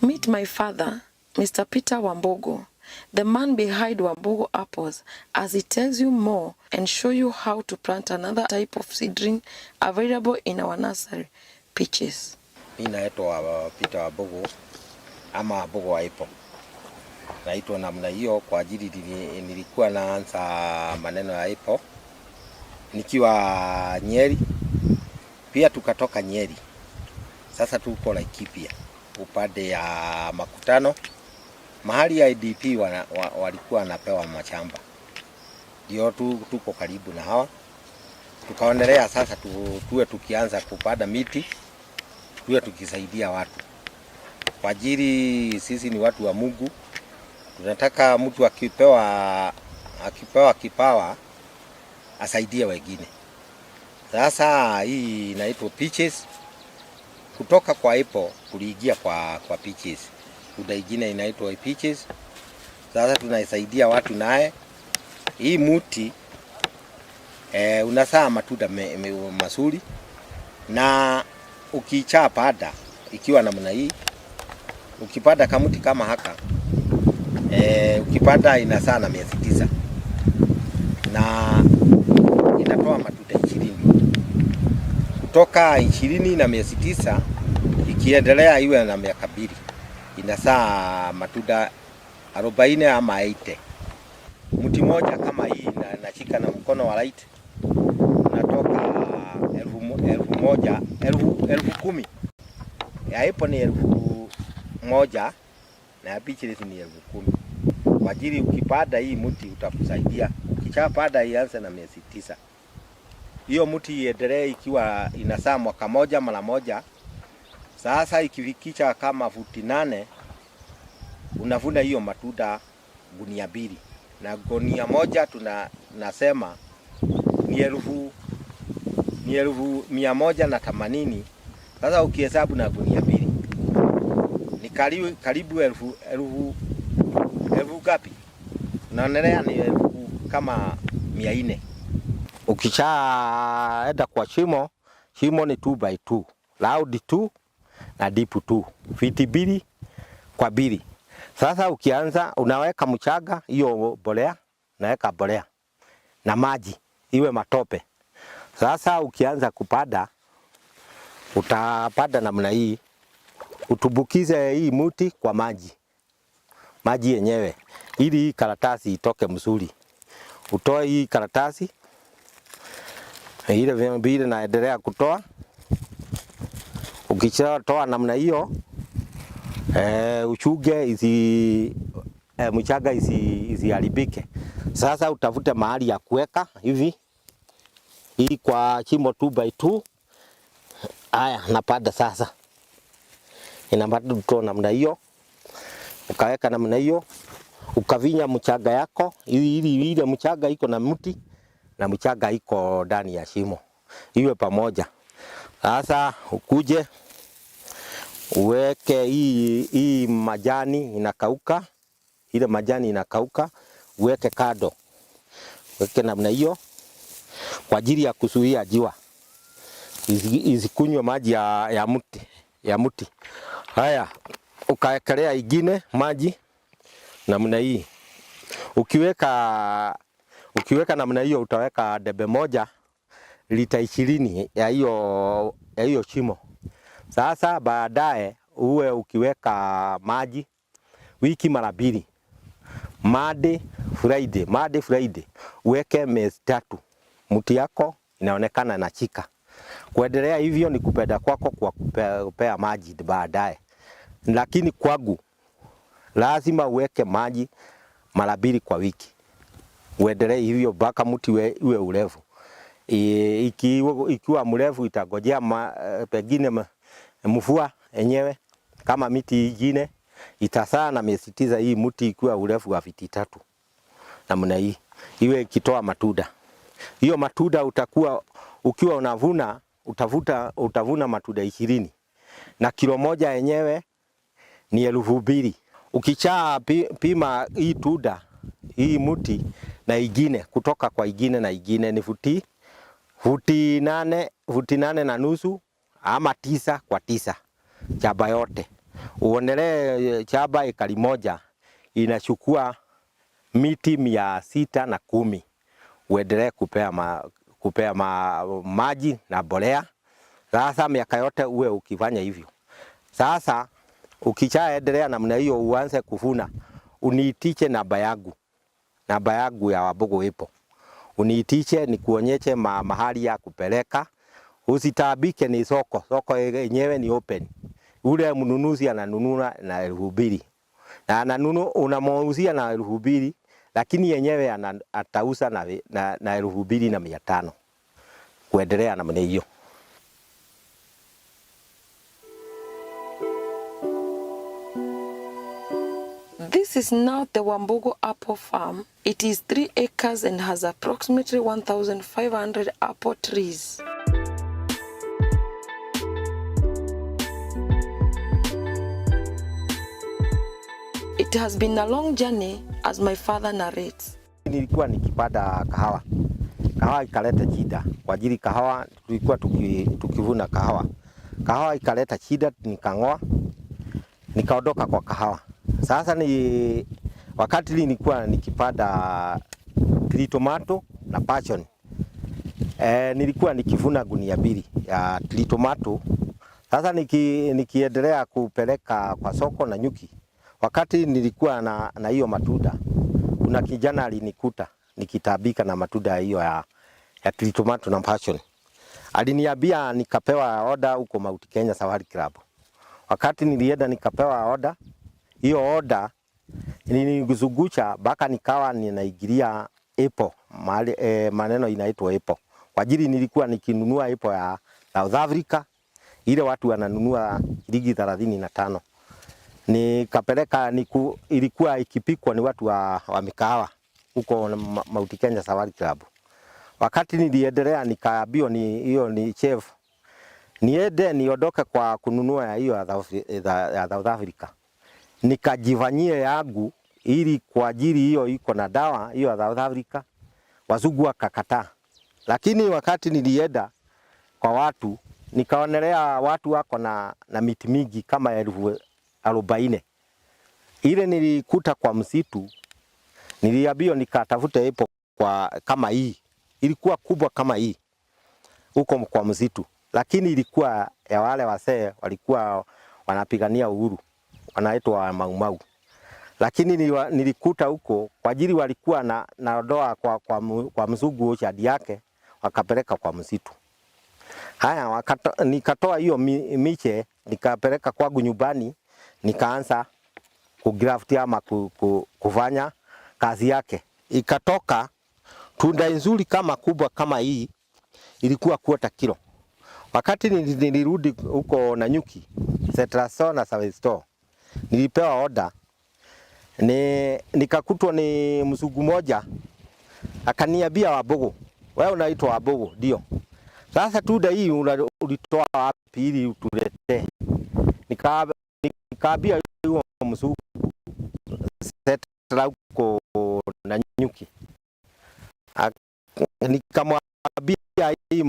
Meet my father, Mr. Peter Wambugu, the man behind Wambugu apples, as he tells you more and show you how to plant another type of seedling available in our nursery, peaches. Mimi naitwa Peter Wambugu ama Wambugu wa apple. Naitwa namna hiyo kwa ajili nilikuwa naanza maneno ya apple nikiwa Nyeri, pia tukatoka Nyeri. Sasa tuko Laikipia upande ya Makutano, mahali ya IDP walikuwa wanapewa mashamba. Ndio tuko karibu na hawa. Tukaendelea sasa tuwe tukianza kupanda miti, tuwe tukisaidia watu. Kwa ajili sisi ni watu wa Mungu. Tunataka mtu akipewa kipawa asaidie wengine. Sasa hii inaitwa peaches. Kutoka kwa apple kuliingia kwa peaches. Kuna ingine inaitwa peaches. Sasa tunaisaidia watu naye. Hii muti unazaa matunda mazuri, na ukicha pada ikiwa namna hii, ukipanda kamuti kama haka ukipanda inazaa na miezi 9 na inatoa matunda 20. Kutoka 20 na miezi 9 ikiendelea iwe na miaka 2 inazaa matunda 40 ama 80. Mti moja kama hii nashika na mkono wa right natoka 10,000 ya apple ni 1,000 na ya peaches ni 10,000. Kwa ajili ukipanda hii mti utakusaidia. Ukishapanda ianze na miezi 9. Hiyo mti iendelee ikiwa inazaa mwaka moja mara moja. Sasa ikifikisha kama futi 8 unavuna hiyo matunda gunia 2. Na gunia moja tunasema ni 1,180. Sasa ukihesabu na gunia 2 ni karibu 1,000 ngapi? Naonelea ni kama 400. Ukishaenda kwa shimo ni 2x2, loud 2 na deep 2, fiti 2 kwa 2. Sasa ukianza unaweka mchanga, hiyo mbolea, naweka mbolea na maji iwe matope. Sasa ukianza kupanda utapanda namna hii, utubukize hii mti kwa maji yenyewe ili hii karatasi itoke mzuri. Utoe hii karatasi ile vile naendelea kutoa. Ukishatoa namna hiyo uchuge mchanga isiharibike. Sasa utafute mahali ya kuweka hivi hii kwa shimo 2x2. Haya, napanda sasa. Inapanda tu namna hiyo. Ukaweka namna hiyo, ukavinya mchanga yako ili ile mchanga iko na mti na mchanga iko ndani ya shimo iwe pamoja. Sasa ukuje uweke hii majani inakauka, ile majani inakauka, uweke kado. Weke namna hiyo kwa ajili ya kuzuia jua isikunywe maji ya mti. Haya, ukaekelea ingine maji namna hii. Ukiweka namna hiyo utaweka debe moja lita 20 ya hiyo shimo. Sasa baadaye uwe ukiweka maji wiki mara 2. Monday Friday uweke miezi 3. Mti yako inaonekana na chika. Kuendelea hivyo ni kupenda kwako kwa kupea maji baadaye. Lakini kwangu lazima uweke maji mara 2 kwa wiki. Uendelee hivyo mpaka mti uwe urefu. Ikiwa mrefu itagojea pengine mvua yenyewe kama miti ingine itazaa na miezi 9. Hii mti ikiwa urefu wa fiti 3 namna hii iwe ikitoa matunda. Hiyo matunda ukiwa unavuna utavuna matunda 20 na kilo moja yenyewe ni 2,000. Ukicha pima hii tunda hii mti na ingine kutoka kwa ingine na ingine ni futi 8 na nusu ama 9 kwa 9 chaba yote. Uonele chaba ekari moja inachukua miti 610. Uendelee kupea maji na mbolea. Sasa miaka yote uwe ukifanya hivyo. Sasa ukishaendelea namna hiyo uanze kuvuna, uniitiche namba yangu ya Wambugu ipo. Uniitiche nikuonyeshe mahali ya kupeleka. Usitabike ni soko yenyewe ni open. Ule mnunuzi ananunua na 2,000. Na unamuuzia na 2,000, lakini yenyewe atauza na 2,500. Kuendelea namna hiyo. This is now the Wambugu apple farm. It is 3 acres and has approximately 1,500 apple trees. It has been a long journey, as my father narrates. Nilikuwa nikipanda kahawa. Kahawa ikaleta shida. Kwa ajili kahawa tulikuwa tukivuna kahawa. Kahawa ikaleta shida, nikang'oa. Nikaondoka kwa kahawa. Sasa wakati nilikuwa nikipanda tomato na passion. Nilikuwa nikivuna gunia 2 ya tomato. Sasa nikiendelea kupeleka kwa soko na nyuki. Wakati nilikuwa na hiyo matunda, kuna kijana alinikuta nikitabika na matunda hiyo ya tomato na passion. Aliniambia nikapewa order huko Mount Kenya Safari Club. Wakati nilienda nikapewa order, hiyo order nilizungucha mpaka nikawa ninaigiria apple, maneno inaitwa apple. Kwa ajili nilikuwa nikinunua apple ya South Africa, ile watu wananunua shilingi 35. Nikapeleka ilikuwa ikipikwa ni watu wa mikahawa huko Mount Kenya Safari Club. Wakati niliendelea nikaambiwa hiyo ni chef. Niende niondoke kwa kununua hiyo ya South Africa. Nikajifanyia yangu ili kwa ajili hiyo iko na dawa hiyo ya South Africa. Wazungu wakakataa. Lakini wakati nilienda kwa watu nikaonelea watu wako na miti mingi kama 40. Ile nilikuta kwa msitu, niliambiwa nikatafute ipo kama hii. Ilikuwa kubwa kama hii huko kwa msitu, lakini ilikuwa ya wale wasee walikuwa wanapigania uhuru, wanaitwa Mau. Lakini nilikuta huko kwa ajili walikuwa na doa kwa mzungu shadi yake, wakapeleka kwa msitu. Haya nikatoa hiyo miche nikapeleka kwangu nyumbani. Nikaanza kugraft ama kufanya kazi yake. Ikatoka tunda nzuri kama kubwa kama hii, ilikuwa 1/4 kilo. Wakati nilirudi huko na nyuki, Setraso na Savesto, nilipewa order. Nikakutwa ni msugu moja, akaniambia Wambugu, wewe unaitwa Wambugu? Ndio. Sasa tunda hii ulitoa wapi ili utuletee? Nikaambia huyo msugu Setra huko na nyuki. Nikamwambia hii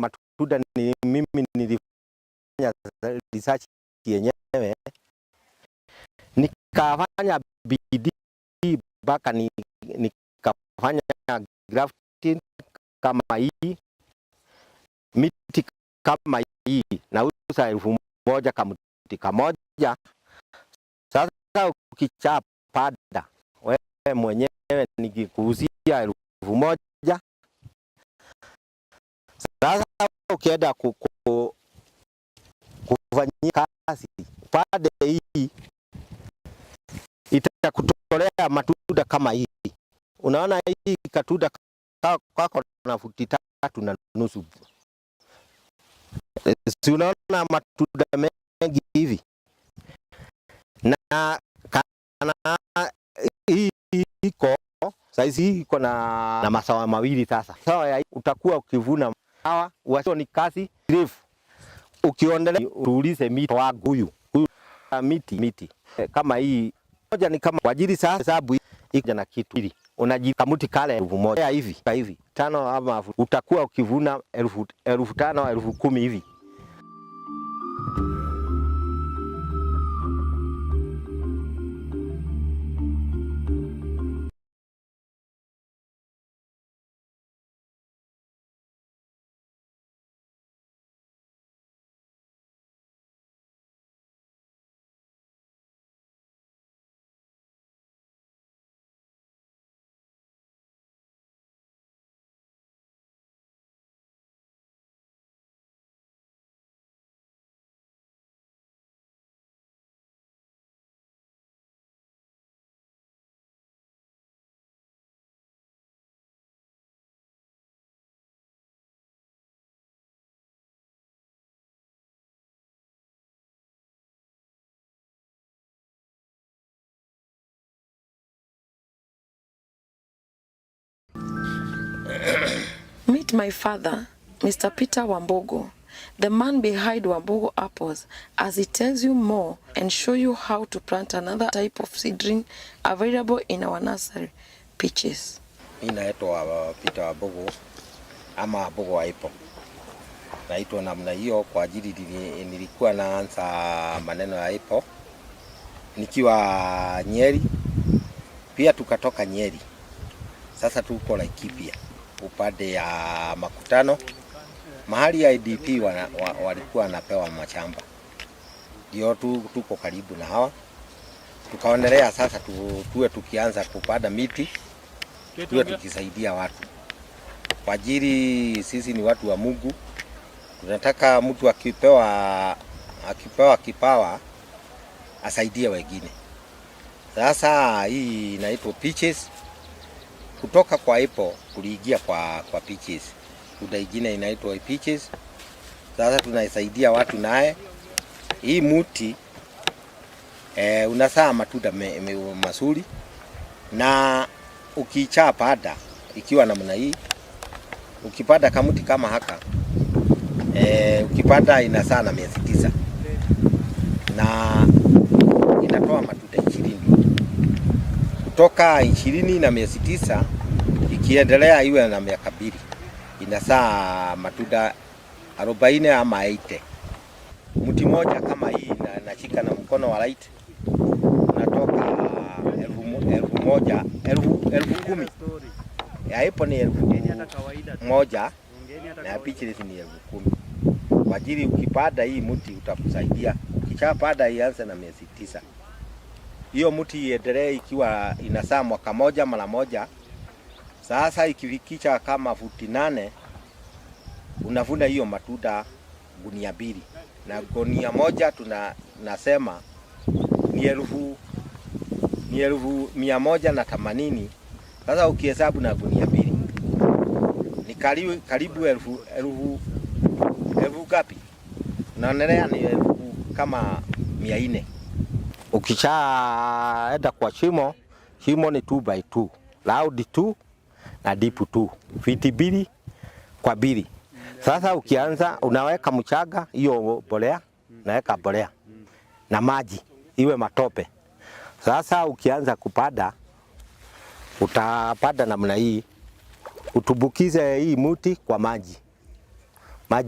matunda ni mimi nilifanya research yenyewe. Nikafanya bidii mpaka nikafanya grafting kama hii, miti kama hii na usa 1,000 kama mti kamoja. Sasa ukichapanda wewe mwenyewe nikikuuzia 1,000. Sasa ukienda kufanyia kazi pande hii itakutolea matunda kama hii. Unaona hii katunda kwako na futi 3.5. Si unaona matunda mengi hivi? Na kana hii iko saizi iko na masawa mawili sasa. Sawa, utakuwa ukivuna hawa wasio ni kazi refu. Ukiondelea uulize miti wangu huyu miti kama hii moja ni kama kwa ajili sasa hesabu iko na kitu hili unajikamuti kale 1,000 hivi 5 ama utakuwa ukivuna 5,000 10,000 hivi. Meet my father, Mr. Peter Wambugu, the man behind Wambugu apples, as he tells you more and show you how to plant another type of seedling available in our nursery, peaches. Mimi naitwa Peter Wambugu ama Wambugu wa apple. Naitwa namna hiyo kwa ajili nilikuwa naanza maneno ya apple nikiwa Nyeri, pia tukatoka Nyeri. Sasa tuko Laikipia upande ya makutano, mahali ya IDP walikuwa wanapewa mashamba. Ndio tuko karibu na hawa. Tukaonelea sasa tuwe tukianza kupanda miti, tuwe tukisaidia watu. Kwa ajili sisi ni watu wa Mungu. Tunataka mtu akipewa kipawa asaidie wengine. Sasa hii inaitwa peaches. Kutoka kwa apple kuliingia kwa peaches. Kuna ingine inaitwa peaches. Sasa tunaisaidia watu naye. Hii muti unasaa matunda mazuri, na ukicha pada ikiwa namna hii, ukipanda kamuti kama haka ukipanda inasaa na miezi 9 na inatoa matunda 20. Kutoka 20 na miezi 9 ikiendelea iwe na miaka 2 inasaa matunda 40 ama 80. Mti moja kama hii nashika na mkono wa right unatoka 10,000 ya hapo ni 1,000 na ya peaches ni 10,000. Kwa ajili ukipanda hii mti utakusaidia. Ukishapanda ianze na miezi 9. Hiyo mti iendelee ikiwa inasaa mwaka moja mara moja. Sasa ikifikisha kama futi 8 unavuna hiyo matunda gunia 2. Na gunia moja tunasema ni 1,180. Sasa ukihesabu na gunia 2 ni karibu elfu ngapi? Naonelea ni kama 400. Ukishaenda kwa shimo ni 2x2, loud 2 na deep 2, fiti 2 kwa 2. Sasa ukianza unaweka mchanga, hiyo mbolea, naweka mbolea na maji iwe matope. Sasa ukianza kupanda utapanda namna hii, utubukize hii muti kwa maji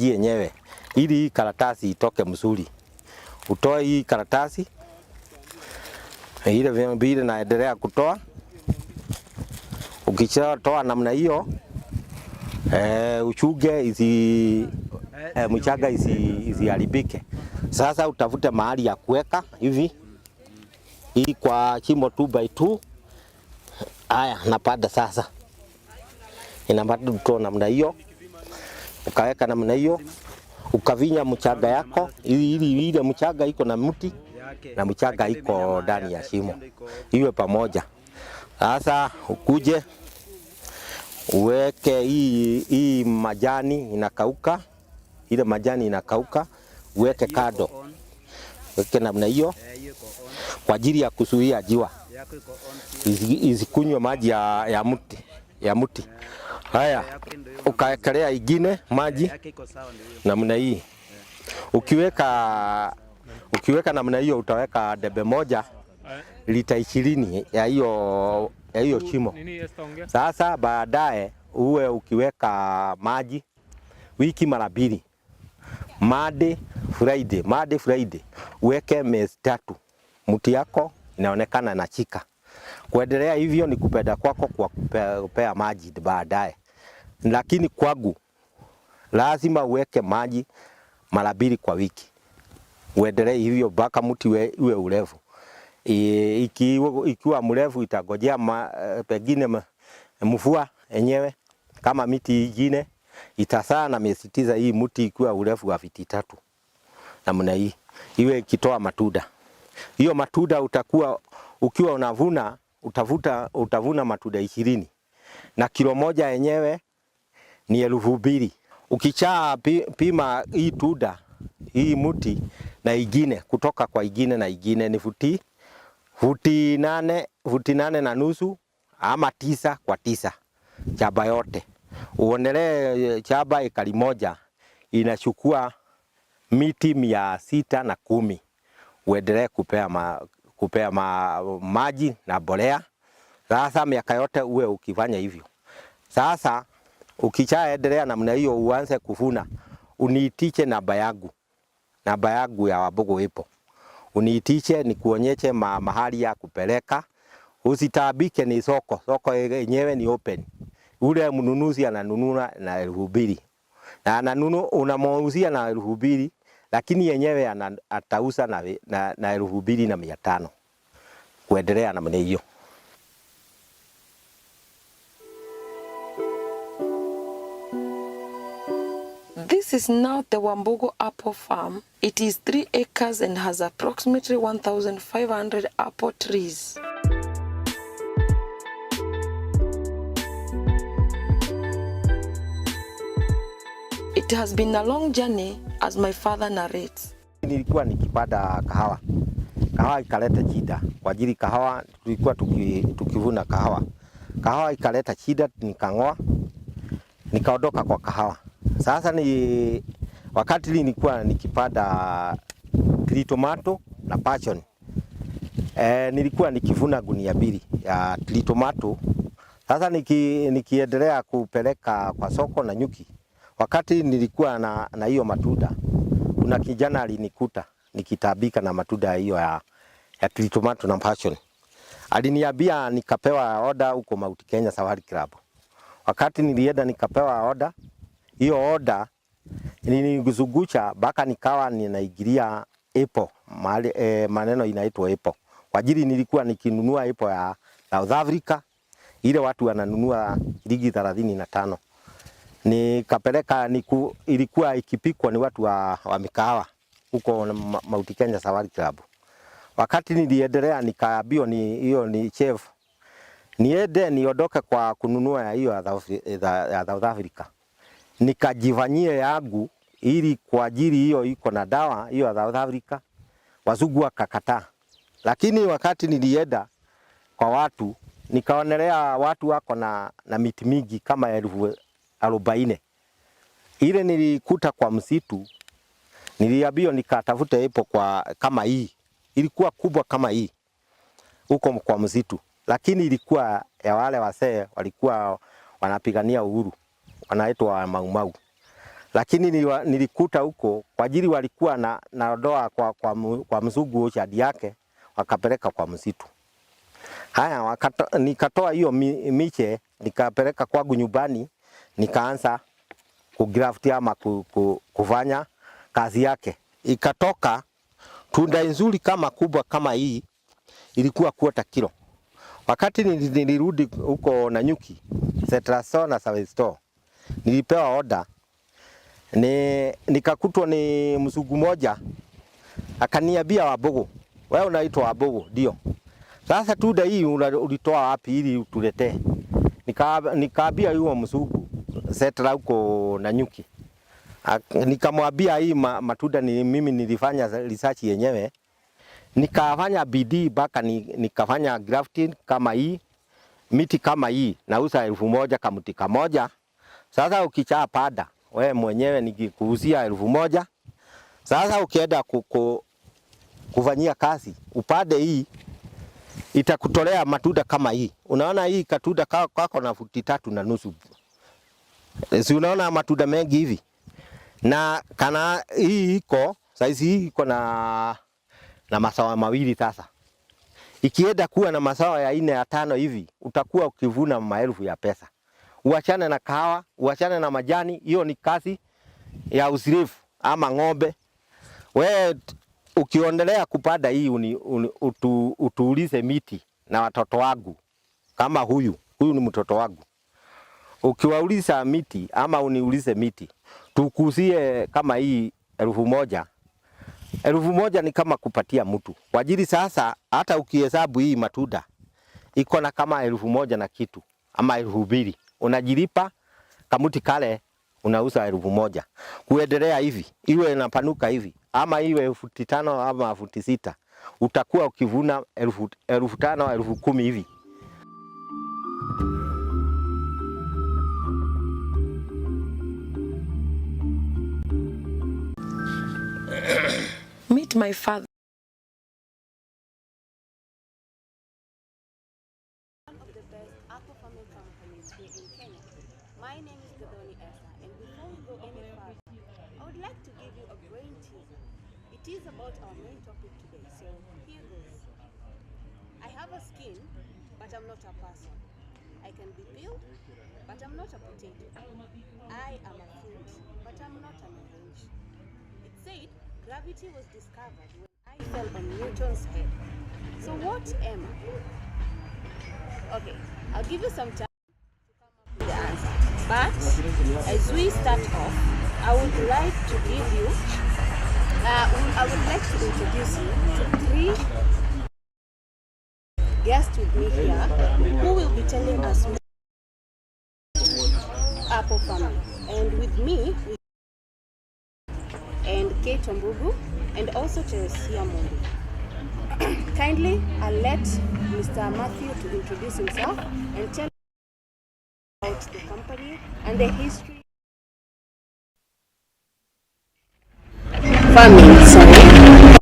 yenyewe ili hii karatasi itoke mzuri. Utoe hii karatasi ile vile naendelea kutoa. Ukishatoa namna hiyo uchuge mchanga isiharibike. Sasa utafute mahali ya kuweka hivi hii kwa chimo 2x2. Haya, napanda sasa. Inapanda tu namna hiyo. Ukaweka namna hiyo. Ukavinya mchanga yako ili ile mchanga iko na mti na mchanga iko ndani ya shimo iwe pamoja. Sasa ukuje uweke hii majani inakauka, ile majani inakauka, uweke kado. Weke namna hiyo kwa ajili ya kuzuia jua isikunywe maji ya mti. Haya, ukaekelea ingine maji namna hii. Ukiweka namna hiyo utaweka debe moja lita 20 ya hiyo shimo. Sasa baadaye uwe ukiweka maji wiki mara 2. Monday Friday uweke miezi 3. Mti yako inaonekana na chika. Kuendelea hivyo ni kupenda kwako kwa kupea maji baadaye. Lakini kwangu lazima uweke maji mara 2 kwa wiki. Uendelee hivyo mpaka mti uwe urefu. Ikiwa mrefu itagojea pengine mvua yenyewe kama miti ingine itasaa na miezi 9. Hii mti ikiwa urefu wa fiti 3 namna hii iwe ikitoa matunda. Hiyo matunda utakuwa ukiwa unavuna utavuna matunda 20 na kilo moja yenyewe ni 2,000. Ukicha pima hii tunda hii mti na ingine kutoka kwa ingine na ingine ni futi 8 na nusu ama 9 kwa 9 chaba yote. Uonelee chaba ekari moja inachukua miti 610. Uendelee kupea maji na mbolea. Sasa miaka yote uwe ukifanya hivyo. Sasa ukishaendelea namna hiyo uanze kuvuna, uniitiche namba yangu ya Wambugu ipo. Uniitiche nikuonyeshe mahali ya kupeleka. Usitabike ni soko yenyewe ni open. Ule mnunuzi ananunua na 2,000. Na unamuuzia na 2,000, lakini yenyewe atauza na 2,500. Kuendelea namna hiyo. This is now the Wambugu apple farm. It is 3 acres and has approximately 1,500 apple trees. It has been a long journey as my father narrates. Nilikuwa nikipanda kahawa. Kahawa ikaleta shida. Kwa ajili kahawa tulikuwa tukivuna kahawa. Kahawa ikaleta shida, nikang'oa. Nikaondoka kwa kahawa. Sasa wakati nilikuwa nikipanda tomato na passion. Nilikuwa nikivuna gunia 2 ya tomato. Sasa nikiendelea kupeleka kwa soko na nyuki. Wakati nilikuwa na hiyo matunda, kuna kijana alinikuta nikitabika na matunda hiyo ya tomato na passion. Aliniambia nikapewa order huko Mount Kenya Safari Club. Wakati nilienda nikapewa order, hiyo order niliguzungucha mpaka nikawa ninaigiria apple, maneno inaitwa apple. Kwa ajili nilikuwa nikinunua apple ya South Africa, ile watu wananunua shilingi 35. Nikapeleka ilikuwa ikipikwa ni watu wa mikahawa huko Mount Kenya Safari Club. Wakati niliendelea nikaambiwa hiyo ni chef. Niende niondoke kwa kununua hiyo ya South Africa. Nikajifanyie yangu ili kwa ajili hiyo iko na dawa hiyo ya South Africa. Wazungu wakakataa. Lakini wakati nilienda kwa watu nikaonelea watu wako na miti mingi kama 40. Ile nilikuta kwa msitu, niliambiwa nikatafute ipo kwa kama hii. Ilikuwa kubwa kama hii huko kwa msitu, lakini ilikuwa ya wale wasee walikuwa wanapigania uhuru, wanaitwa Mau. Lakini nilikuta huko kwa ajili walikuwa na doa kwa mzungu chadi yake, wakapeleka kwa msitu. Haya nikatoa hiyo miche nikapeleka kwangu nyumbani. Nikaanza kugraft ama kufanya kazi yake. Ikatoka tunda nzuri kama kubwa kama hii, ilikuwa 1/4 kilo. Wakati nilirudi huko na nyuki, Setraso na Savisto, nilipewa order. Nikakutwa ni mzungu mmoja, akaniambia Wambugu, wewe unaitwa Wambugu? Ndio. Sasa tunda hii ulitoa wapi ili utuletee? Nikaambia huyo mzungu Setra huko na nyuki. Nikamwambia hii matunda ni mimi nilifanya research yenyewe. Nikafanya bidii mpaka nikafanya grafting kama hii, miti kama hii, nauza 1,000 kamuti kamoja. Sasa ukichapanda wewe mwenyewe nikikuuzia 1,000. Sasa ukienda kufanyia kazi upande hii itakutolea matunda kama hii. Unaona hii katunda kako na futi 3.5. Si unaona matunda mengi hivi. Na kana hii iko size hii iko na masawa 2 sasa. Ikienda kuwa na masawa ya 4 ya 5 hivi, utakuwa ukivuna maelfu ya pesa. Uachane na kahawa, uachane na majani, hiyo ni kazi ya usirifu ama ng'ombe. Wewe ukiondelea kupanda hii utuulize miti na watoto wangu. Kama huyu ni mtoto wangu. Ukiwauliza miti ama uniulize miti, tukuzie kama hii 1,000. 1,000 ni kama kupatia mtu. Kwa ajili sasa hata ukihesabu hii matunda iko na kama 1,000 na kitu ama 2,000. Unajilipa kamuti kale unauza 1,000. Kuendelea hivi, iwe inapanuka hivi ama iwe 5,000 ama 6,000, utakuwa ukivuna 5,000, 10,000 hivi. meet my father. One of the best apple farming companies here in Kenya. My name is Gadoni Esa, and before we go any further, I would like to give you a brain teaser. It is about our main topic today, so here goes. I have a skin, but I'm not a person. I can be peeled, but I'm not a potato. I am a fruit, but I'm not an orange. It said gravity was discovered when I fell on Newton's head. So what am I? Okay, I'll give you some time to come up with the answer. But as we start off, I would like to introduce you to three guests with me here who will be telling us apple farming. And with me, and Kate Wambugu, and also Teresia Mondi. Kindly, I'll let Mr. Matthew to introduce himself and tell us about the company and the history. Farming, sorry.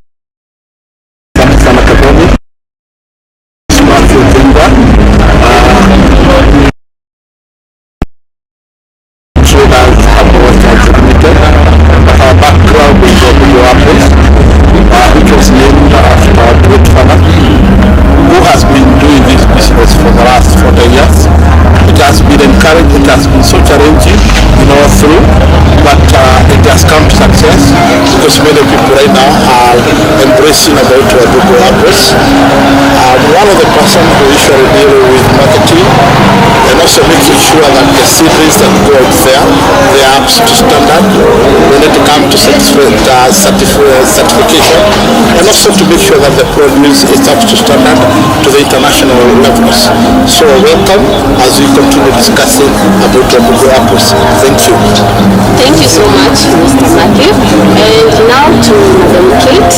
It has been so challenging, through, but it has come to success because many people right now are embracing about Wambugu apples. One of the persons who usually deal with marketing and also making sure that the seedlings that go out there, they are up to standard when it comes to certification, and also to make sure that the produce is up to standard to the international levels. So welcome as we continue discussing about Wambugu apples. Thank you. Thank you so much, Mr. Matthew. And now to Madam Kate.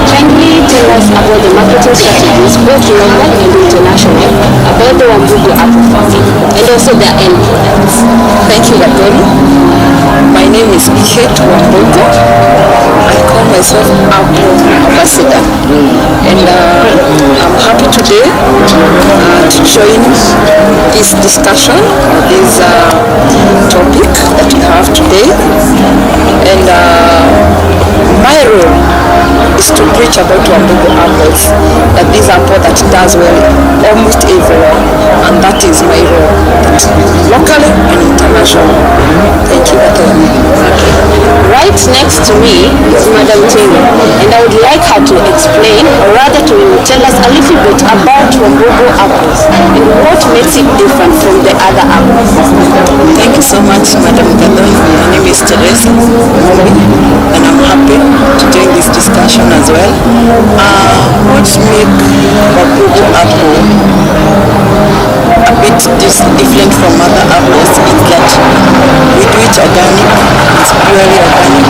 Kindly tell us about the marketing strategies, both local and international, about the Wambugu apple farming and also their end products. Thank you, Gadoni. My name is Kate Wambugu. I call myself Apple Ambassador, and I'm happy today to join this discussion, this topic that we have today. And my role is to preach about Wambugu apples, that this apple that does well almost everywhere, and that is my role, locally and internationally. Thank you, Gadoni. Right next to me is Madam Taylor, and I would like her to explain, or rather to tell us a little bit about Wambugu apples and what makes it different from the other apples. Thank you so much, Madam Gadoni. My name is Teresa Mondi, and I'm happy to join this discussion as well. What make Wambugu apple a bit different from other apples is that we do it organic. It's purely organic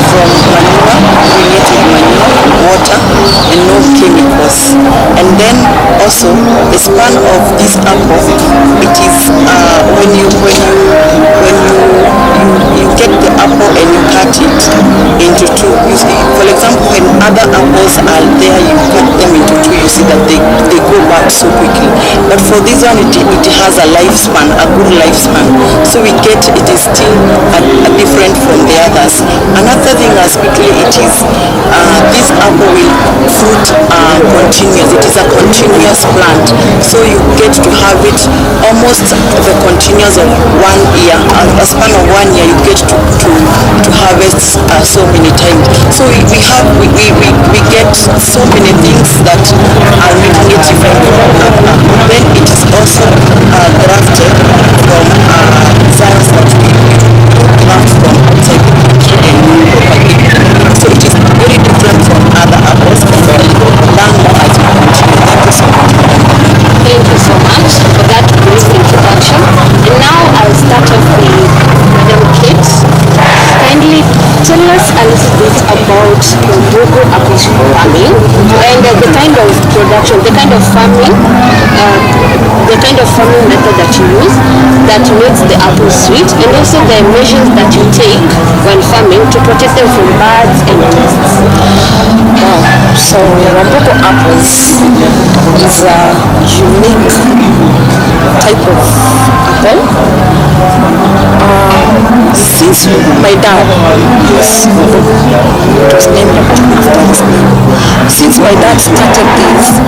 from manure, related manure, water, and no chemicals. And then also the span of this apple, it is when you get the apple and you cut it into two. You see, for example, when other apples are there, you cut them into two. You see that they go back so quickly. But for this one, it has a lifespan, a good lifespan. So it is still a different from the others. Another thing as quickly it is, this apple will fruit continuous. It is a continuous plant. So you get to have it almost the continuous of 1 year. A span of 1 year, you get to harvest so many times. So we get so many things that are making it different. Then it is also grafted from science that we graft from outside the country and propagate. So it is very different from other apples, and we learn more as we continue. Thank you so much for that brief introduction. And now I'll start off with Madam Kate. Kindly tell us a little bit about Wambugu apple farming and the kind of production, the kind of farming, the kind of farming method that you use that makes the apples sweet, and also the measures that you take when farming to protect them from birds and pests. Wow. So Wambugu apples is a unique type of apple. Since my dad, yes, it was named after his name. Since my dad started this,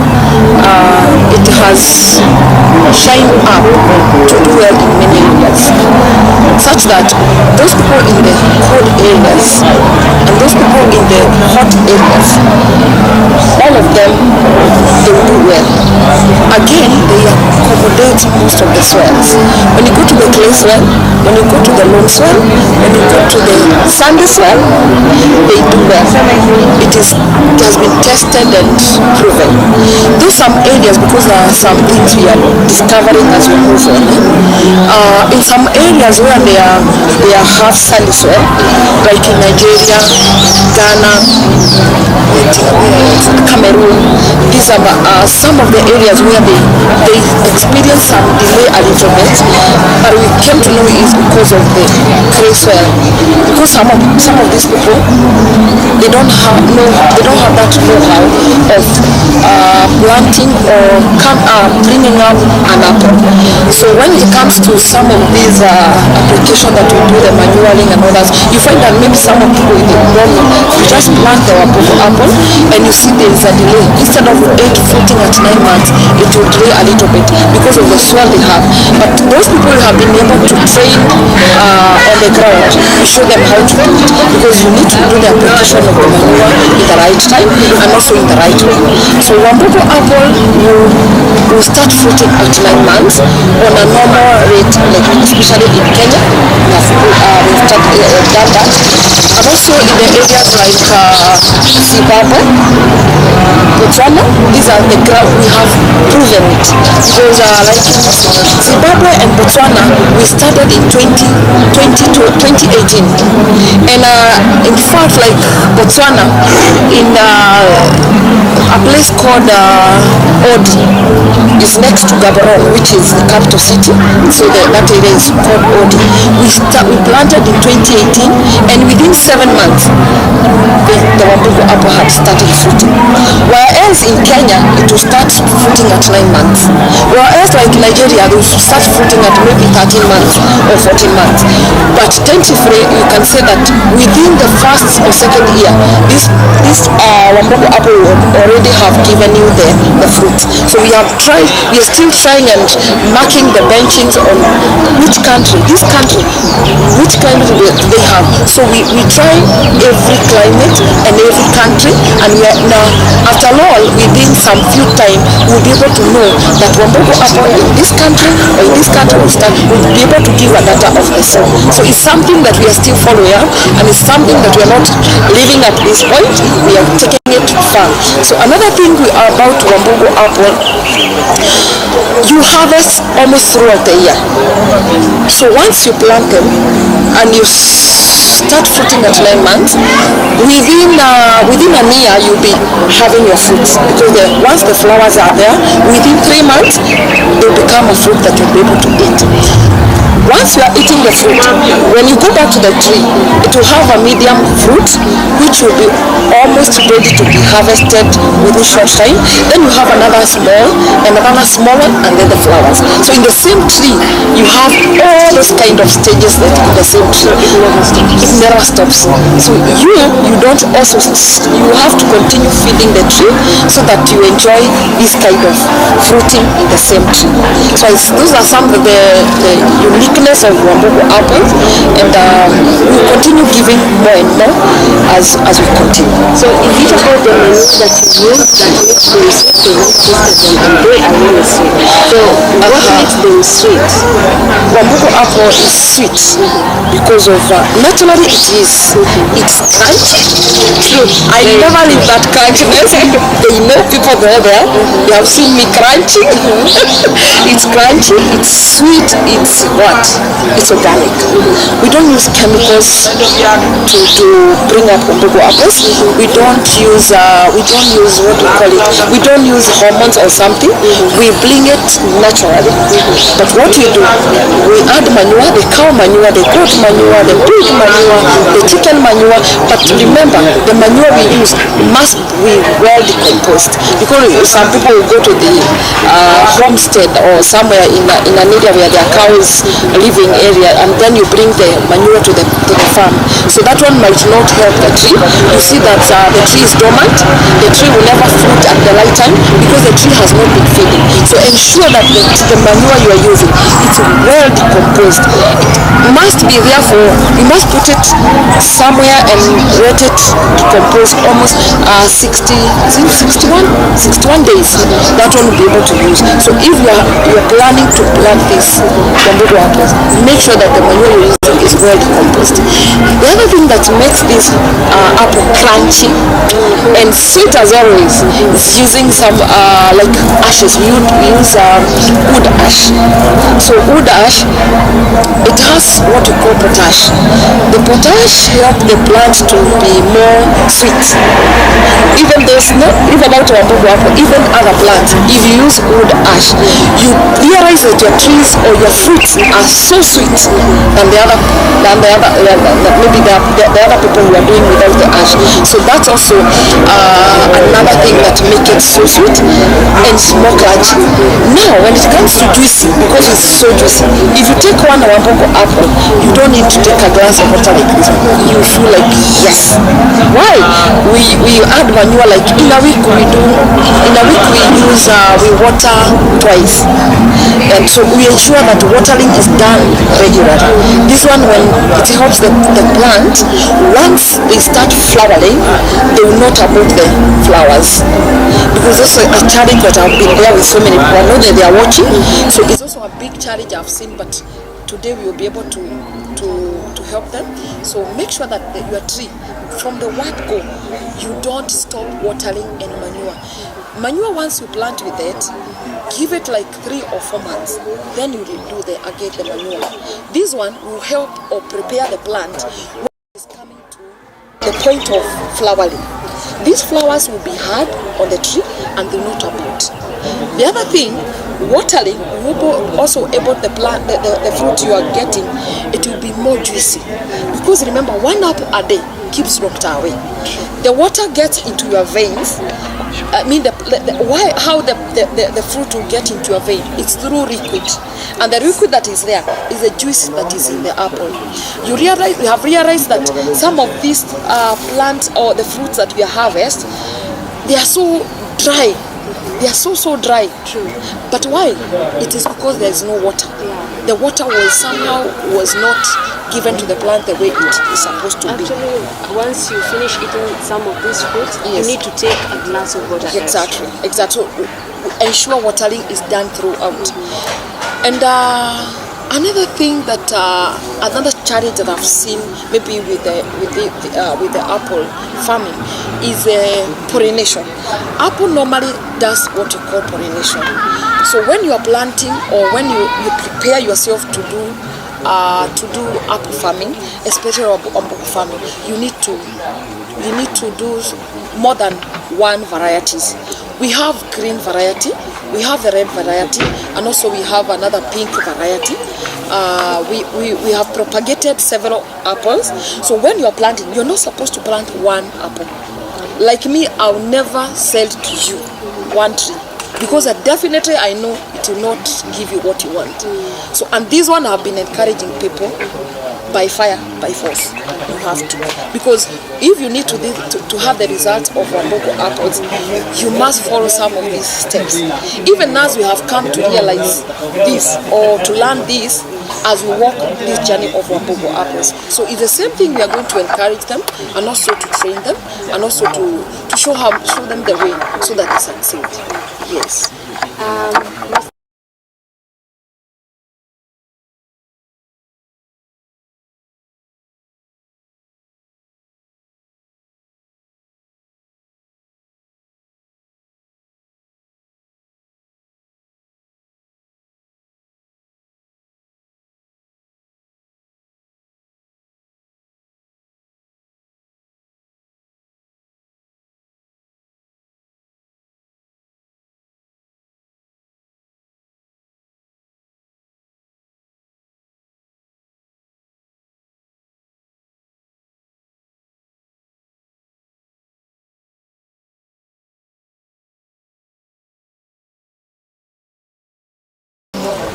it has shined up to do well in many areas, such that those people in the cold areas and those people in the hot areas, all of them, they will do well. Again, they accommodate most of the soils. When you go to the clay soil, when you go to the loam soil, when you go to the sandy soil, they do well. It has been tested and proven. Though some areas, because there are some things we are discovering as we move on, in some areas where they are half sandy soil, like in Nigeria, Ghana, Cameroon, these are some of the areas where they experience some delay a little bit, but we came to know is because of the clay soil. Because some of these people, they don't have that know-how of planting or bringing up an apple. So when it comes to some of these applications that we do, the manualing and all that, you find that maybe some of people in the morning, you just plant the Wambugu apple and you see there is a delay. Instead of 8 fruiting at 9 months, it will delay a little bit because of the soil they have. But those people have been able to train on the ground. You show them how to do it, because you need to do the application of the manure in the right time and also in the right way. So Wambugu apple will start fruiting at 9 months on a normal rate, like especially in Kenya. We've done that. And also in the areas like Zimbabwe, Botswana, these are the ground we have proven it. Because like Zimbabwe and Botswana, we started in 2018. And in fact, like Botswana, in a place called Odi is next to Gaborone, which is the capital city. So that area is called Odi. We planted in 2018, and within 7 months, the Wambugu apple had started fruiting. Whereas in Kenya, it will start fruiting at 9 months. Whereas like Nigeria, they will start fruiting at maybe 13 months or 14 months. But tentatively, you can say that within the first or second year, this Wambugu apple will already have given you the fruit. So we are still trying and marking the benchings on which country which climate do they have. So we try every climate and every country, and we are now, after all, within some few time, we'll be able to know that Wambugu apple in this country or in this country will be able to give a data of the soil. So it's something that we are still following up, and it's something that we are not leaving at this point. We are taking it far. So another thing about Wambugu apple, you harvest almost throughout the year. So once you plant them and you start fruiting at 9 months, within a year you'll be having your fruits, because once the flowers are there, within 3 months they'll become a fruit that you'll be able to eat. Once you are eating the fruit, when you go back to the tree, it will have a medium fruit which will be almost ready to be harvested within short time. Then you have another small and another smaller, and then the flowers. So in the same tree, you have all those kind of stages that in the same tree. It never stops. So you don't also, you have to continue feeding the tree so that you enjoy this kind of fruiting in the same tree. So those are some of the uniqueness of Wambugu apples, and we'll continue giving more and more as we continue. So is it about the manure that you use that makes them sweet and they are really sweet? So what makes them sweet? Wambugu apple is sweet because of naturally it is. It's crunchy. True. I never leave that crunchiness. They know people go there. They have seen me crunching. It's crunchy. It's sweet. It's what? it's organic. We don't use chemicals to bring up Wambugu apples. We don't use what we call it. We don't use hormones or something. We bring it naturally. But what we do, we add manure, the cow manure, the goat manure, the pig manure, the chicken manure. But remember, the manure we use must be well decomposed, because some people will go to the homestead or somewhere in an area where there are cows living area, and then you bring the manure to the farm. So that one might not help the tree. You see that the tree is dormant. The tree will never fruit at the right time because the tree has not been feeding. So ensure that the manure you are using, it's well decomposed. It must be there for, you must put it somewhere and let it decompose almost 61 days. That one will be able to use. So if you are planning to plant this Wambugu apples, make sure that the manure you're using is well decomposed. The other thing that makes this apple crunchy and sweet as always is using some like ashes. We use wood ash. So wood ash, it has what we call potash. The potash helps the plant to be more sweet. Even there's not even about Wambugu apple, even other plants. If you use wood ash, you realize that your trees or your fruits are so sweet than the other maybe the other people who are doing without the ash. So that's also another thing that makes it so sweet and more crunchy. Now when it comes to juicy, because it's so juicy, if you take one Wambugu apple, you don't need to take a glass of water like this. You feel like yes. Why? We add manure like in a week we use we water twice, and so we ensure that watering is done regularly. This one, when it helps the plant, once they start flowering, they will not abort the flowers, because that's a challenge that I've been there with so many people. I know that they are watching, so it's also a big challenge I've seen, but today we will be able to help them. So make sure that your tree, from the word go, you don't stop watering and manure. Manure, once you plant with it, give it like 3 or 4 months, then you do again the manure. This one will help or prepare the plant when it's coming to the point of flowering. These flowers will be hard on the tree and they will not abort. The other thing, watering will also abort the plant, the fruit you are getting. It will be more juicy, because remember, 1 apple a day keeps doctor away. The water gets into your veins. I mean, how the fruit will get into your vein? It's through liquid, and the liquid that is there is the juice that is in the apple. You have realized that some of these plants or the fruits that we harvest, they are so dry. They are so dry. True. But why? It is because there is no water. The water was not given to the plant the way it is supposed to be. Actually, once you finish eating some of these fruits, yes, you need to take a glass of water. Exactly. So ensure watering is done throughout. And another thing that another challenge that I've seen maybe with the apple farming is pollination. Apple normally does what you call pollination. So when you are planting or when you prepare yourself to do apple farming, especially Wambugu farming, you need to do more than one varieties. We have green variety, we have the red variety, and also we have another pink variety. We have propagated several apples. So when you are planting, you're not supposed to plant one apple. Like me, I'll never sell to you one tree, because definitely I know it will not give you what you want. So, and this one I've been encouraging people by fire, by force. You have to, because if you need to have the results of Wambugu apples, you must follow some of these steps. Even as we have come to realize this or to learn this as we walk this journey of Wambugu apples. So it's the same thing. We are going to encourage them and also to train them and also to show them the way so that they succeed. Yes.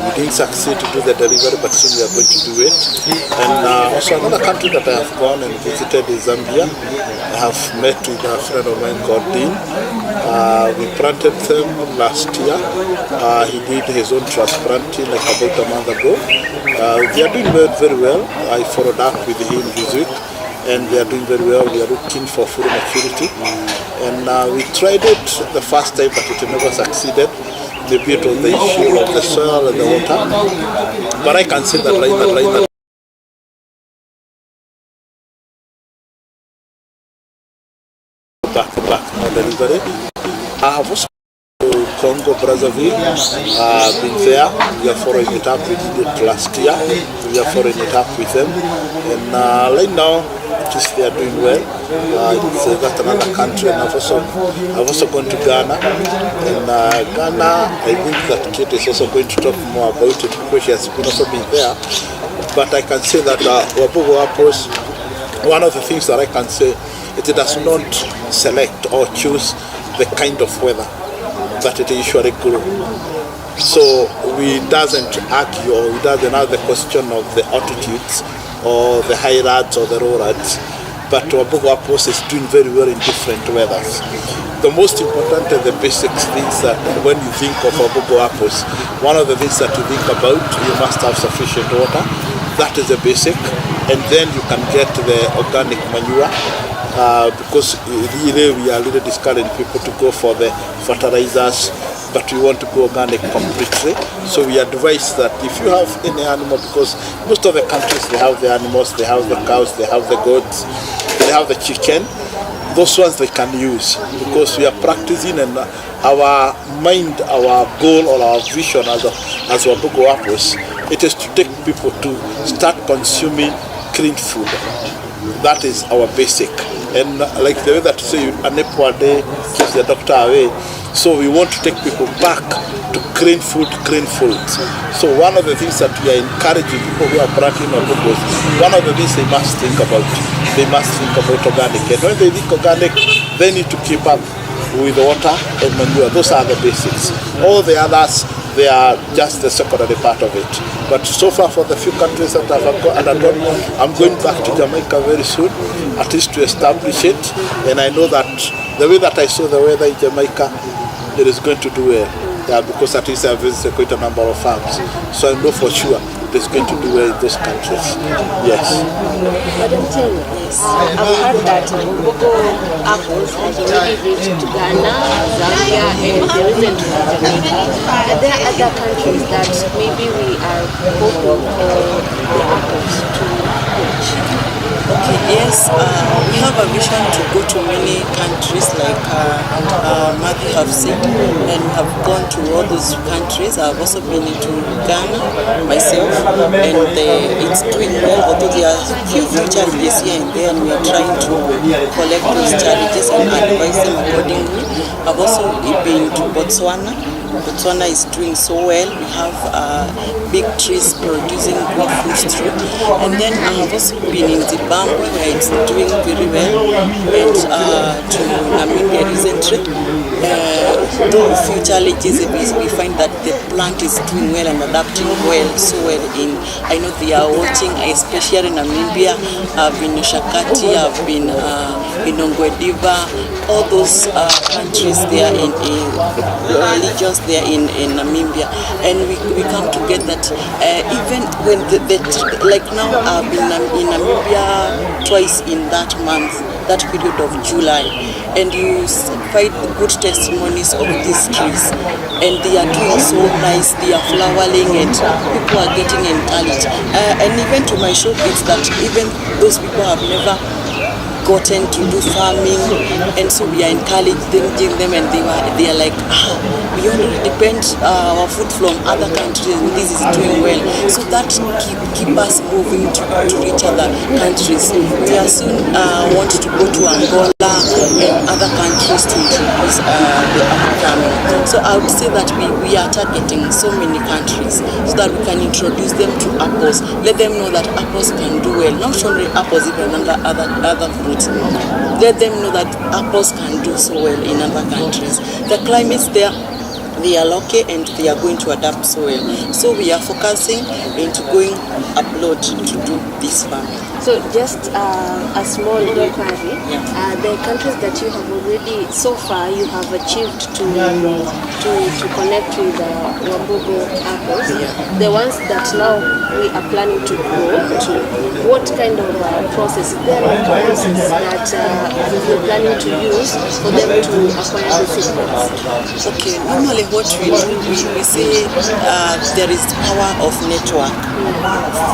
We didn't succeed to do the delivery, but soon we are going to do it. And also another country that I have gone and visited is Zambia. I have met with a friend of mine called Dean. We planted them last year. He did his own transplanting like about a month ago. They are doing very well. I followed up with him this week, and they are doing very well. We are looking for full maturity. And we tried it the first time, but it never succeeded. Maybe it was the issue of the soil and the water. But I can say that right now, back on delivery. I have also Congo Brazzaville, been there. We are following it up. We did it last year. We are following it up with them, and right now, they are doing well. That's another country, and I've also gone to Ghana, and Ghana, I think that Kate is also going to talk more about it because she has also been there. But I can say that Wambugu apples, one of the things that I can say, it does not select or choose the kind of weather that it usually grows. So we doesn't argue, or we doesn't have the question of the altitudes or the high rads or the low rads, but Wambugu apples is doing very well in different weathers. The most important and the basic things that when you think of Wambugu apples, one of the things that you think about, you must have sufficient water. That is the basic, and then you can get the organic manure. Because really we are really discouraging people to go for the fertilizers, but we want to go organic completely. So we advise that if you have any animal, because most of the countries they have the animals, they have the cows, they have the goats, they have the chicken, those ones they can use, because we are practicing, and our mind, our goal or our vision as Wambugu apples, it is to take people to start consuming clean food. That is our basic. And like the way that you say, an apple a day keeps the doctor away. So we want to take people back to clean food. So one of the things that we are encouraging people who are planting Wambugos, one of the things they must think about organic. And when they think organic, they need to keep up with water and manure. Those are the basics. All the others, they are just the secondary part of it. But so far, for the few countries that I've undergone, I'm going back to Jamaica very soon, at least to establish it. And I know that the way that I saw the weather in Jamaica, it is going to do well. Yeah, because at least I've visited quite a number of farms. So I know for sure it is going to do well in those countries. Yes. Madam Chair, yes. I've heard that Wambugu apples has already reached Ghana, Zambia, and the recent Jamaica. Are there other countries that maybe we are hoping for the apples to reach? Okay, yes, we have a vision to go to many countries like Matthew have said, and we have gone to all those countries. I've also been into Ghana myself, and it's doing well, although there are a few challenges here and there, and we are trying to collect those challenges and advise them accordingly. I've also been to Botswana. Botswana is doing so well. We have big trees producing good fruits through. And then I have also been in Zimbabwe, where it's doing very well, and to Namibia recently. Though a few challenges, we find that the plant is doing well and adapting so well. I know they are watching, especially in Namibia. I've been in Shakati, I've been in Ongwediva, all those countries there in religions there in Namibia, and we come to get that even when like now I've been in Namibia twice in that month, that period of July, and you find good testimonies of these trees, and they are doing so nice, they are flowering, and people are getting encouraged, and even to my shock is that even those people have never gotten to do farming, and so we are encouraging them, and they are like, we only depend our food from other countries, and this is doing well. So that keep us moving to reach other countries. We are soon want to go to Angola and other countries to introduce the apple farming. So I would say that we are targeting so many countries so that we can introduce them to apples, let them know that apples can do well, not only apples, even other fruits. Let them know that apples can do so well in other countries. The climates there they are lucky and they are going to adapt so well. So we are focusing into going abroad to do this farming. So just a small inquiry, the countries that you have already, so far you have achieved to connect with Wambugu apples, the ones that now we are planning to grow to, what kind of process, is there like a process that you're planning to use for them to acquire the seedlings? Okay, normally what we do, we say there is power of network,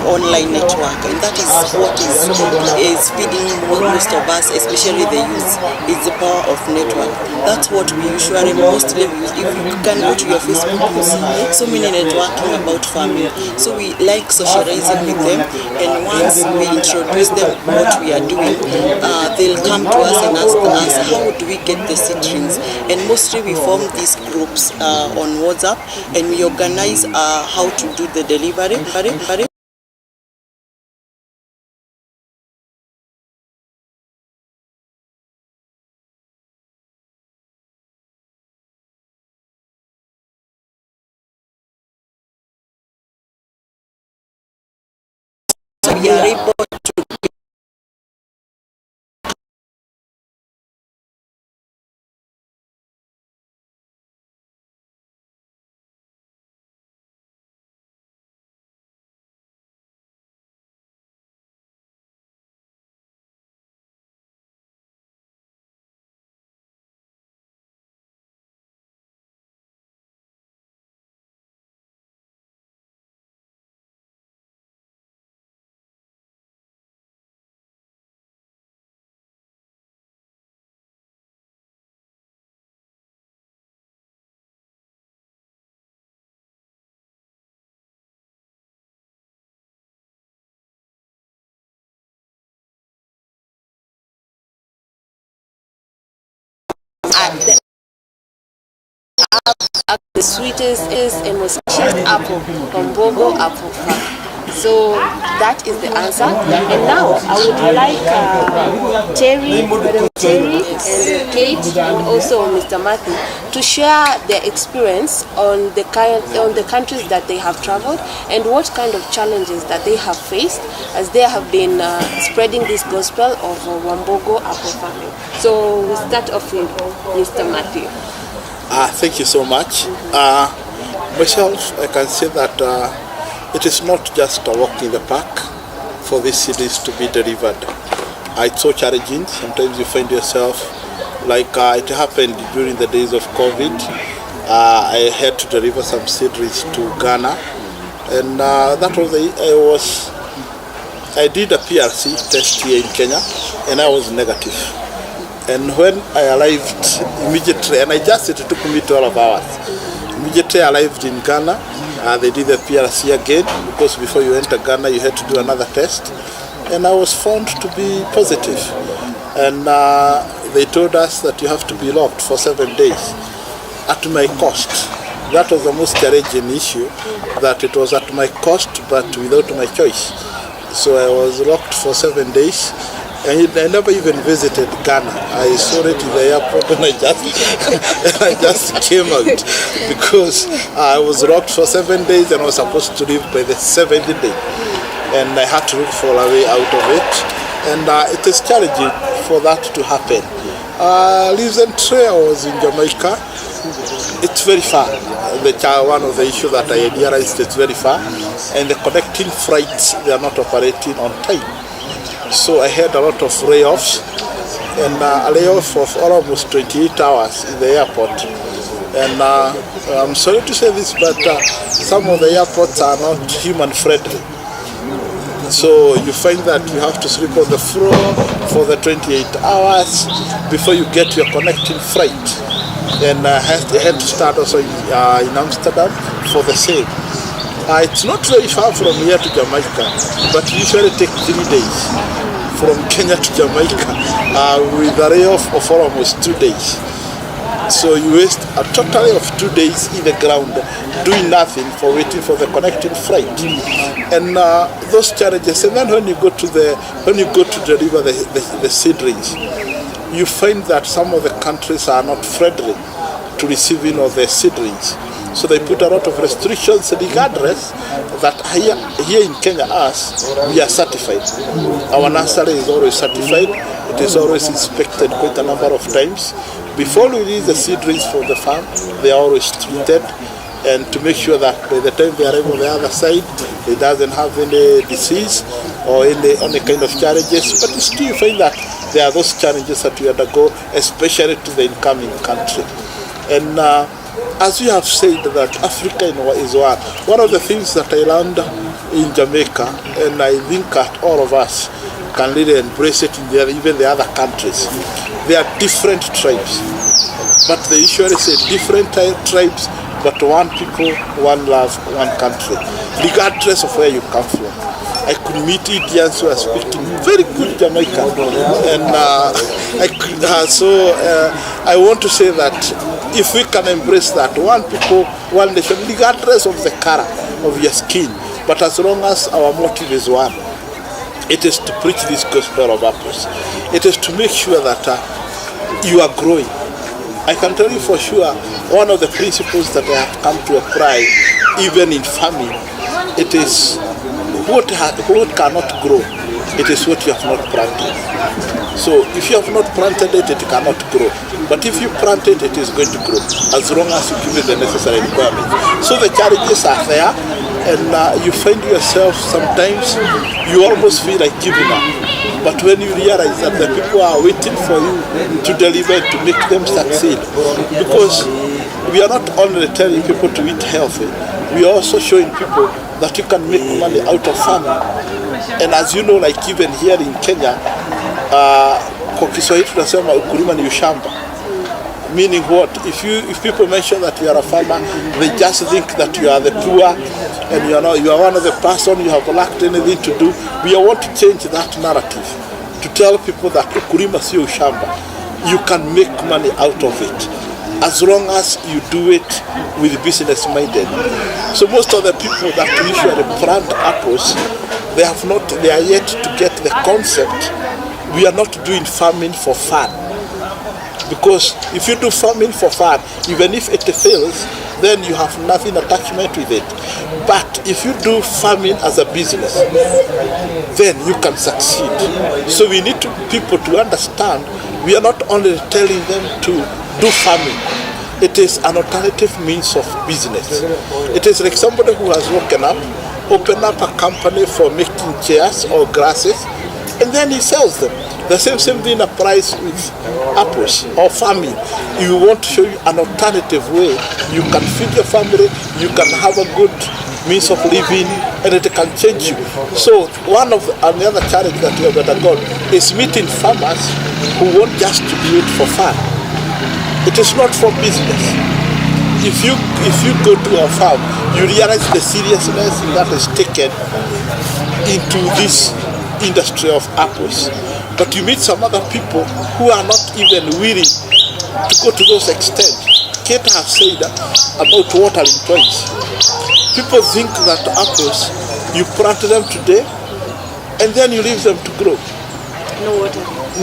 online network, and that is what is feeding most of us, especially the youth. It's the power of network. That's what we usually mostly use. If you can go to your Facebook, you see so many networking about farming. So we like socializing with them, and once we introduce them what we are doing, they'll come to us and ask us how do we get the seedlings. And mostly we form these groups on WhatsApp, and we organize how to do the delivery. So we are able to The sweetest and most delicious apple from Wambugu apple farm. So that is the answer. And now I would like Terry, Madam Terry, and Kate, and also Mr. Matthew to share their experience on the countries that they have traveled and what kind of challenges that they have faced as they have been spreading this gospel of Wambugu apple farming. So we start off with Mr. Matthew. Thank you so much. Myself, I can say that it is not just a walk in the park for these cities to be delivered. It's so challenging. Sometimes you find yourself, like it happened during the days of COVID. I had to deliver some seedlings to Ghana, and that was I did a PRC test here in Kenya, and I was negative. And when I arrived immediately, and it took me 12 hours. Immediately I arrived in Ghana, they did the PRC again, because before you enter Ghana you had to do another test. And I was found to be positive. And they told us that you have to be locked for 7 days at my cost. That was the most challenging issue, that it was at my cost but without my choice. So I was locked for 7 days. And I never even visited Ghana. I saw it in the airport and I just came out because I was locked for 7 days and I was supposed to leave by the 7th day. And I had to look for a way out of it. And it is challenging for that to happen. Recently I was in Jamaica. It's very far. One of the issues that I realized, it's very far. And the connecting flights, they are not operating on time. So I had a lot of layoffs, and a layoff of almost 28 hours in the airport. And I'm sorry to say this, but some of the airports are not human friendly. So you find that you have to sleep on the floor for the 28 hours before you get your connecting flight. And I had to start also in Amsterdam for the same. It's not very far from here to Jamaica, but it usually takes 3 days from Kenya to Jamaica with a layoff of almost 2 days. So you waste a total of 2 days in the ground doing nothing for waiting for the connecting flight. And those challenges. And then when you go to deliver the seedlings, you find that some of the countries are not friendly to receiving of the seedlings. So they put a lot of restrictions regardless that here in Kenya we are certified. Our nursery is always certified. It is always inspected quite a number of times. Before we release the seedlings from the farm, they are always treated, and to make sure that by the time they arrive on the other side, it doesn't have any disease or any kind of challenges. But still you find that there are those challenges that we undergo, especially to the incoming country. And as you have said, that Africa is one of the things that I learned in Jamaica, and I think that all of us can really embrace it in even the other countries. There are different tribes, but they usually say different tribes, but one people, one love, one country, regardless of where you come from. I could meet Indians who are speaking very good Jamaican, and I want to say that if we can embrace that, one people, one nation, regardless of the color of your skin, but as long as our motive is one, it is to preach this gospel of apples. It is to make sure that you are growing. I can tell you for sure, one of the principles that I have come to apply, even in farming, it is what cannot grow. It is what you have not planted. So if you have not planted it, it cannot grow. But if you plant it, it is going to grow, as long as you give it the necessary requirements. So the challenges are there, and you find yourself sometimes, you almost feel like giving up. But when you realize that the people are waiting for you to deliver, to make them succeed, because we are not only telling people to eat healthy, we are also showing people that you can make money out of farming. And as you know, like even here in Kenya, kwa Kiswahili tunasema ukulima ni ushamba. Meaning what? If people mention that you are a farmer, they just think that you are the poor, and you are one of the person, you have lacked anything to do. We want to change that narrative to tell people that ukulima si ushamba. You can make money out of it, as long as you do it with business minded. So most of the people that usually plant apples, they are yet to get the concept. We are not doing farming for fun. Because if you do farming for fun, even if it fails, then you have nothing attachment with it. But if you do farming as a business, then you can succeed. So we need people to understand, we are not only telling them to do farming, it is an alternative means of business. It is like somebody who has opened up a company for making chairs or glasses, and then he sells them. The same thing applies with apples or farming. You want to show you an alternative way. You can feed your family, you can have a good means of living, and it can change you. So one of the other challenge that we have undergone is meeting farmers who want just to do it for fun. It is not for business. If you go to a farm, you realize the seriousness that is taken into this industry of apples. But you meet some other people who are not even willing to go to those extents. Kate has said about watering twice. People think that apples, you plant them today and then you leave them to grow.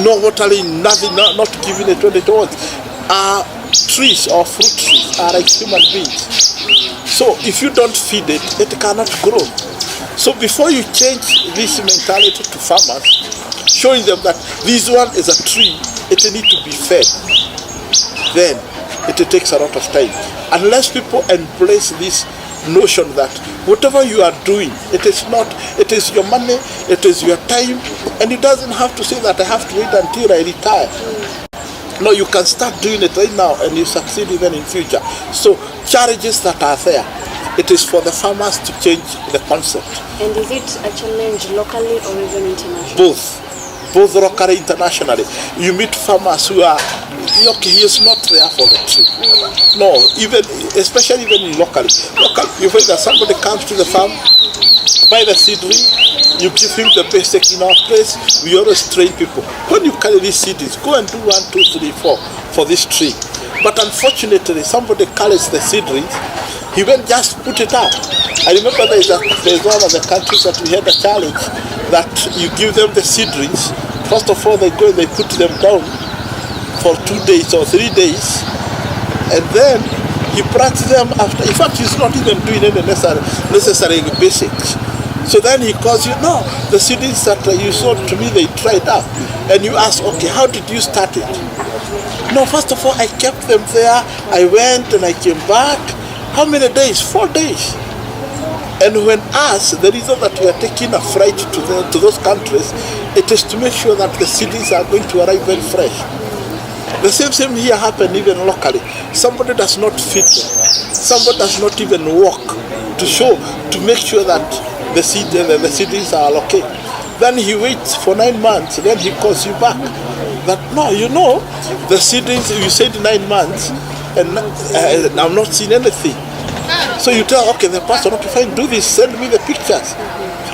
No watering, nothing, not giving it what it wants. Trees or fruit trees are like human beings. So if you don't feed it, it cannot grow. So before you change this mentality to farmers, showing them that this one is a tree, it needs to be fed, then it takes a lot of time. Unless people embrace this notion that whatever you are doing, it is your money, it is your time, and it doesn't have to say that I have to wait until I retire. No, you can start doing it right now and you succeed even in future. So challenges that are there, it is for the farmers to change the concept. And is it a challenge locally or even internationally? Both locally, internationally. You meet farmers who are, okay, he is not there for the tree. No, especially even locally. You find that somebody comes to the farm, buy the seedling, you give him the basic. In our place, we always train people. When you carry these seedlings, go and do 1, 2, 3, 4 for this tree. But unfortunately, somebody carries the seedlings, he won't just put it out. I remember there's one of the countries that we had a challenge that you give them the seedlings. First of all, they go and they put them down for 2 days or 3 days. and then he plants them after. In fact, he's not even doing any necessary basics. So then he calls you, no, the seedlings that you sold to me, they dried up. And you ask, okay, how did you start it? No, first of all, I kept them there. I went and I came back. How many days? 4 days. And when asked, the reason that we are taking a flight to those countries, it is to make sure that the seedlings are going to arrive very fresh. The same here happened even locally. Somebody does not feed them. Somebody does not even walk to make sure that the seedlings are okay. Then he waits for 9 months, then he calls you back. That, no, you know, the seedlings, you said 9 months, and I'm not seeing anything. So you tell, okay, the person, okay, fine, do this, send me the pictures.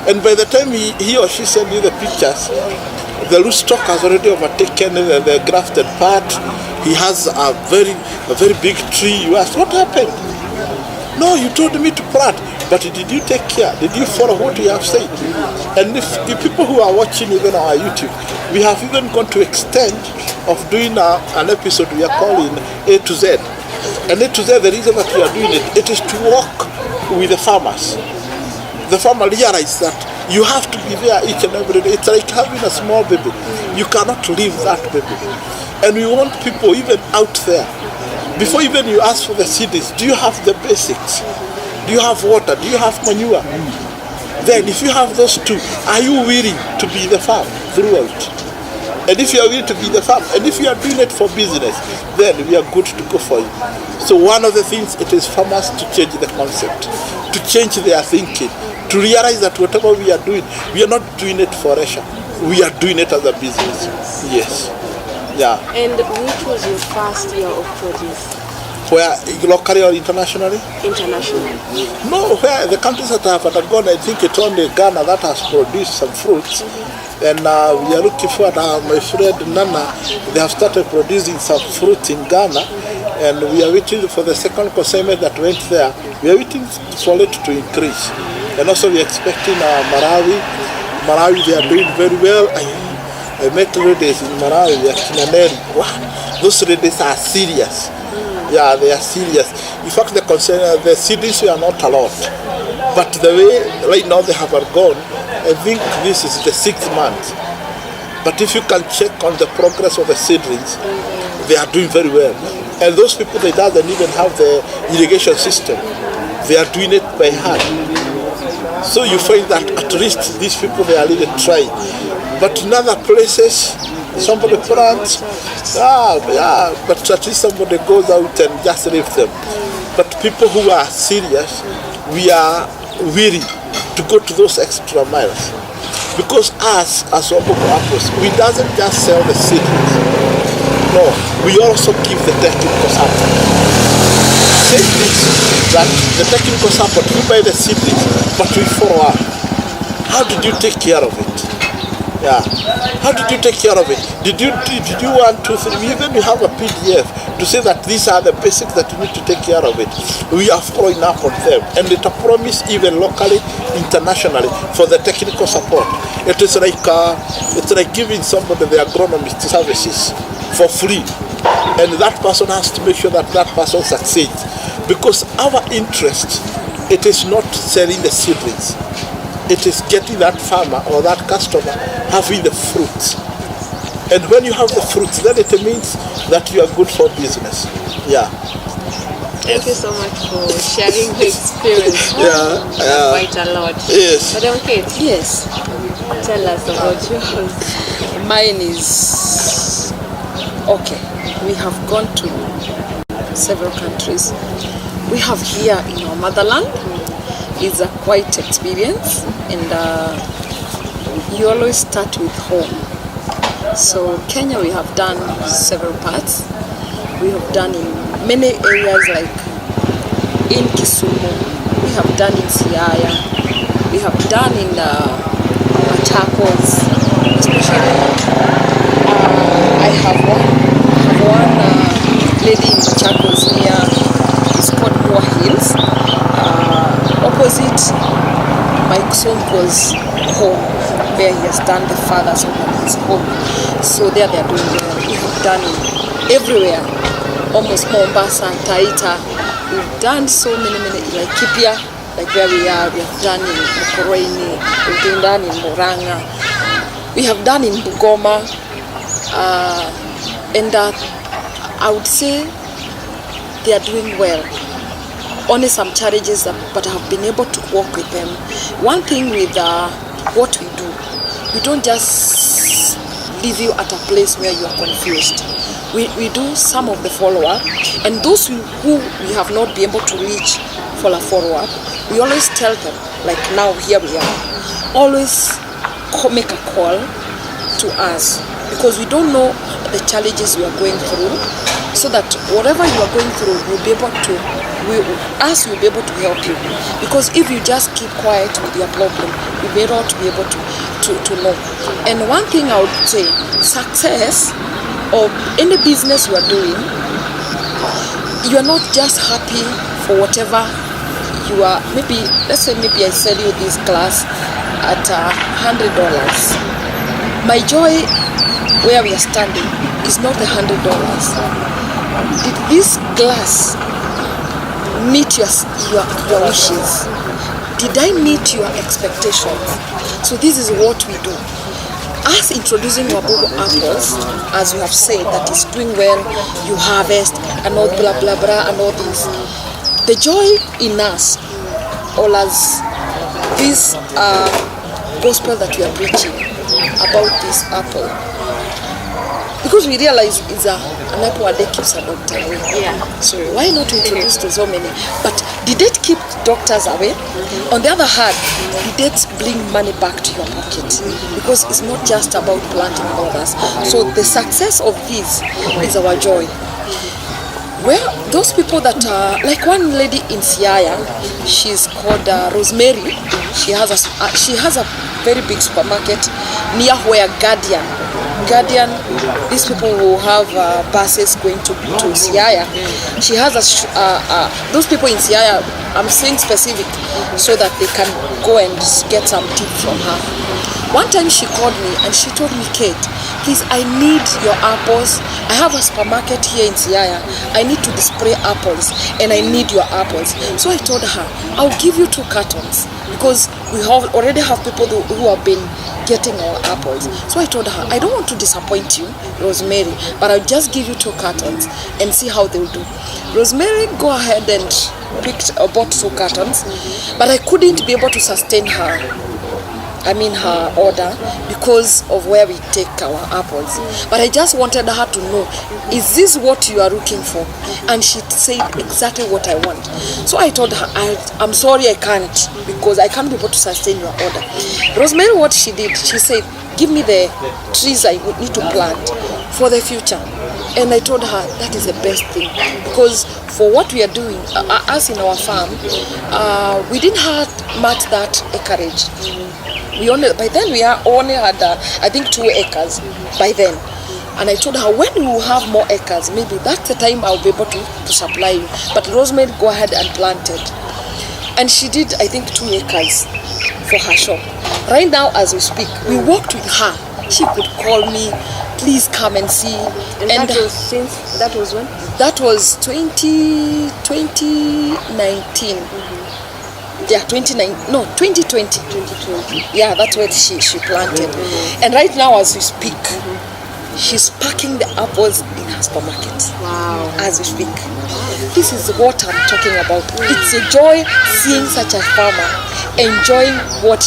And by the time he or she sends you the pictures, the root stock has already overtaken the grafted part. He has a very big tree. You ask, what happened? No, you told me to plant, but did you take care? Did you follow what you have said? And if the people who are watching even our YouTube, we have even gone to extent of doing an episode we are calling A to Z. And A to Z, the reason that we are doing it is to work with the farmers. The farmer realizes that you have to be there each and every day. It's like having a small baby. You cannot leave that baby. And we want people even out there, before even you ask for the seedlings, do you have the basics? Do you have water? Do you have manure? Then if you have those two, are you willing to be the farm throughout? And if you are willing to be the farm, and if you are doing it for business, then we are good to go for you. So one of the things, it is farmers to change the concept, to change their thinking, to realize that whatever we are doing, we are not doing it for leisure. We are doing it as a business. Yes. Yeah. And which was your first year of produce? Where, locally or internationally? Internationally. No, where the countries that have undergone, I think it's only Ghana that has produced some fruits. And we are looking for my friend Nana, they have started producing some fruit in Ghana. And we are waiting for the second consignment that went there. We are waiting for it to increase. And also we are expecting Malawi. Malawi, they are doing very well. I met ladies in Malawi, they are Kinaneri. Wow, those ladies are serious. Yeah, they are serious. In fact, the seedlings are not a lot. But the way right now they have gone, I think this is the 6th month. But if you can check on the progress of the seedlings, they are doing very well. And those people, they doesn't even have the irrigation system. They are doing it by hand. So you find that at least these people, they are really trying. But in other places, somebody plants, but at least somebody goes out and just leaves them. But people who are serious, we are willing to go to those extra miles. Because us, as Wambugu apples, we doesn't just sell the seedlings. No, we also give the technical support. Say this, that the technical support, we buy the seedlings, but we follow up. How did you take care of it? Yeah. How did you take care of it? Did you 1, 2, 3? We even have a PDF to say that these are the basics that you need to take care of it. We are following up on them, and it's a promise even locally, internationally, for the technical support. It is like giving somebody the agronomist services for free, and that person has to make sure that that person succeeds, because our interest, it is not selling the seedlings. It is getting that farmer or that customer having the fruits. And when you have the fruits, then it means that you are good for business. Yeah. Thank you so much for sharing the experience. Quite a lot. Yes. Madam Kate, Yes. tell us about yours. Mine is okay. We have gone to several countries. We have here in our motherland. It's a quite experience, and you always start with home. So Kenya, we have done several parts. We have done in many areas, like in Kisumu, we have done in Siaya, we have done in Machakos, especially I have one lady in Machakos near, it's called Moa Hills, opposite Mike's uncle's home, where he has done the father's home and his home. So there they are doing well. We have done everywhere. almost Mombasa, Taita. We've done so many, like Kipia, like where we are. We have done in Mukurweini, we've done in Murang'a. We have done in Bungoma. And I would say they are doing well. Only some challenges, but I have been able to work with them. One thing with what we do, we don't just leave you at a place where you are confused. We do some of the follow-up, and those who we have not been able to reach for a follow-up, we always tell them, like now here we are, always make a call to us, because we don't know the challenges you are going through, so that whatever you are going through, we'll be able to, will be able to help you. Because if you just keep quiet with your problem, you may not be able to know. And one thing I would say, success of any business you are doing, you are not just happy for whatever you are. Maybe, let's say maybe I sell you this glass at $100. My joy where we are standing is not the $100. Did this glass meet your wishes? Did I meet your expectations? So this is what we do. Us introducing Wambugu apples, as you have said, that is doing well, you harvest and all blah blah blah and all this. The joy in us, all as this gospel that we are preaching about this apple, because we realize it's an apple a day keeps a doctor away. Yeah. So why not introduce to so many? But did it keep doctors away? On the other hand, did it bring money back to your pocket? Because it's not just about planting others. So the success of this is our joy. Well, those people that are, like one lady in Siaya, she's called Rosemary. She has a very big supermarket near where Guardian, these people who have buses going to Siaya. She has those people in Siaya, I'm saying specific, so that they can go and get some tip from her. One time she called me and she told me, Kate, please, I need your apples. I have a supermarket here in Siaya. I need to display apples and I need your apples. So I told her, I'll give you 2 cartons, because we already have people who have been getting our apples. So I told her, I don't want to disappoint you, Rosemary, but I'll just give you 2 cartons and see how they'll do. Rosemary go ahead and bought 2 cartons, but I couldn't be able to sustain her order because of where we take our apples. But I just wanted her to know, is this what you are looking for? And she said exactly what I want. So I told her, I'm sorry I can't, because I can't be able to sustain your order. Rosemary, what she did, she said, give me the trees I would need to plant for the future. And I told her that is the best thing, because for what we are doing, us in our farm, we didn't have much that acreage. By then we only had I think 2 acres by then. And I told her, when we will have more acres, maybe that's the time I'll be able to supply you. But Rosemary go ahead and planted. And she did, I think, 2 acres for her shop. Right now, as we speak, we worked with her. She could call me, please come and see. And that was when? That was 2019. Yeah, 2020. Yeah, that's what she planted. And right now, as we speak, she's packing the apples in her supermarket. Wow. As we speak. This is what I'm talking about. It's a joy seeing such a farmer enjoying what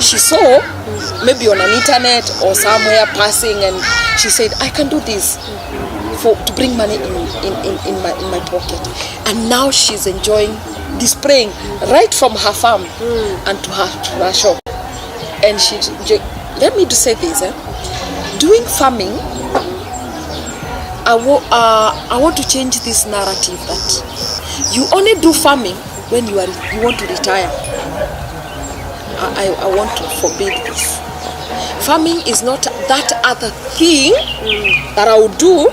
she saw, maybe on an internet or somewhere passing, and she said, I can do this to bring money in my pocket. And now she's enjoying displaying right from her farm and to her shop. And let me say this, doing farming, I want to change this narrative that you only do farming when you want to retire. I want to forbid this. Farming is not that other thing that I will do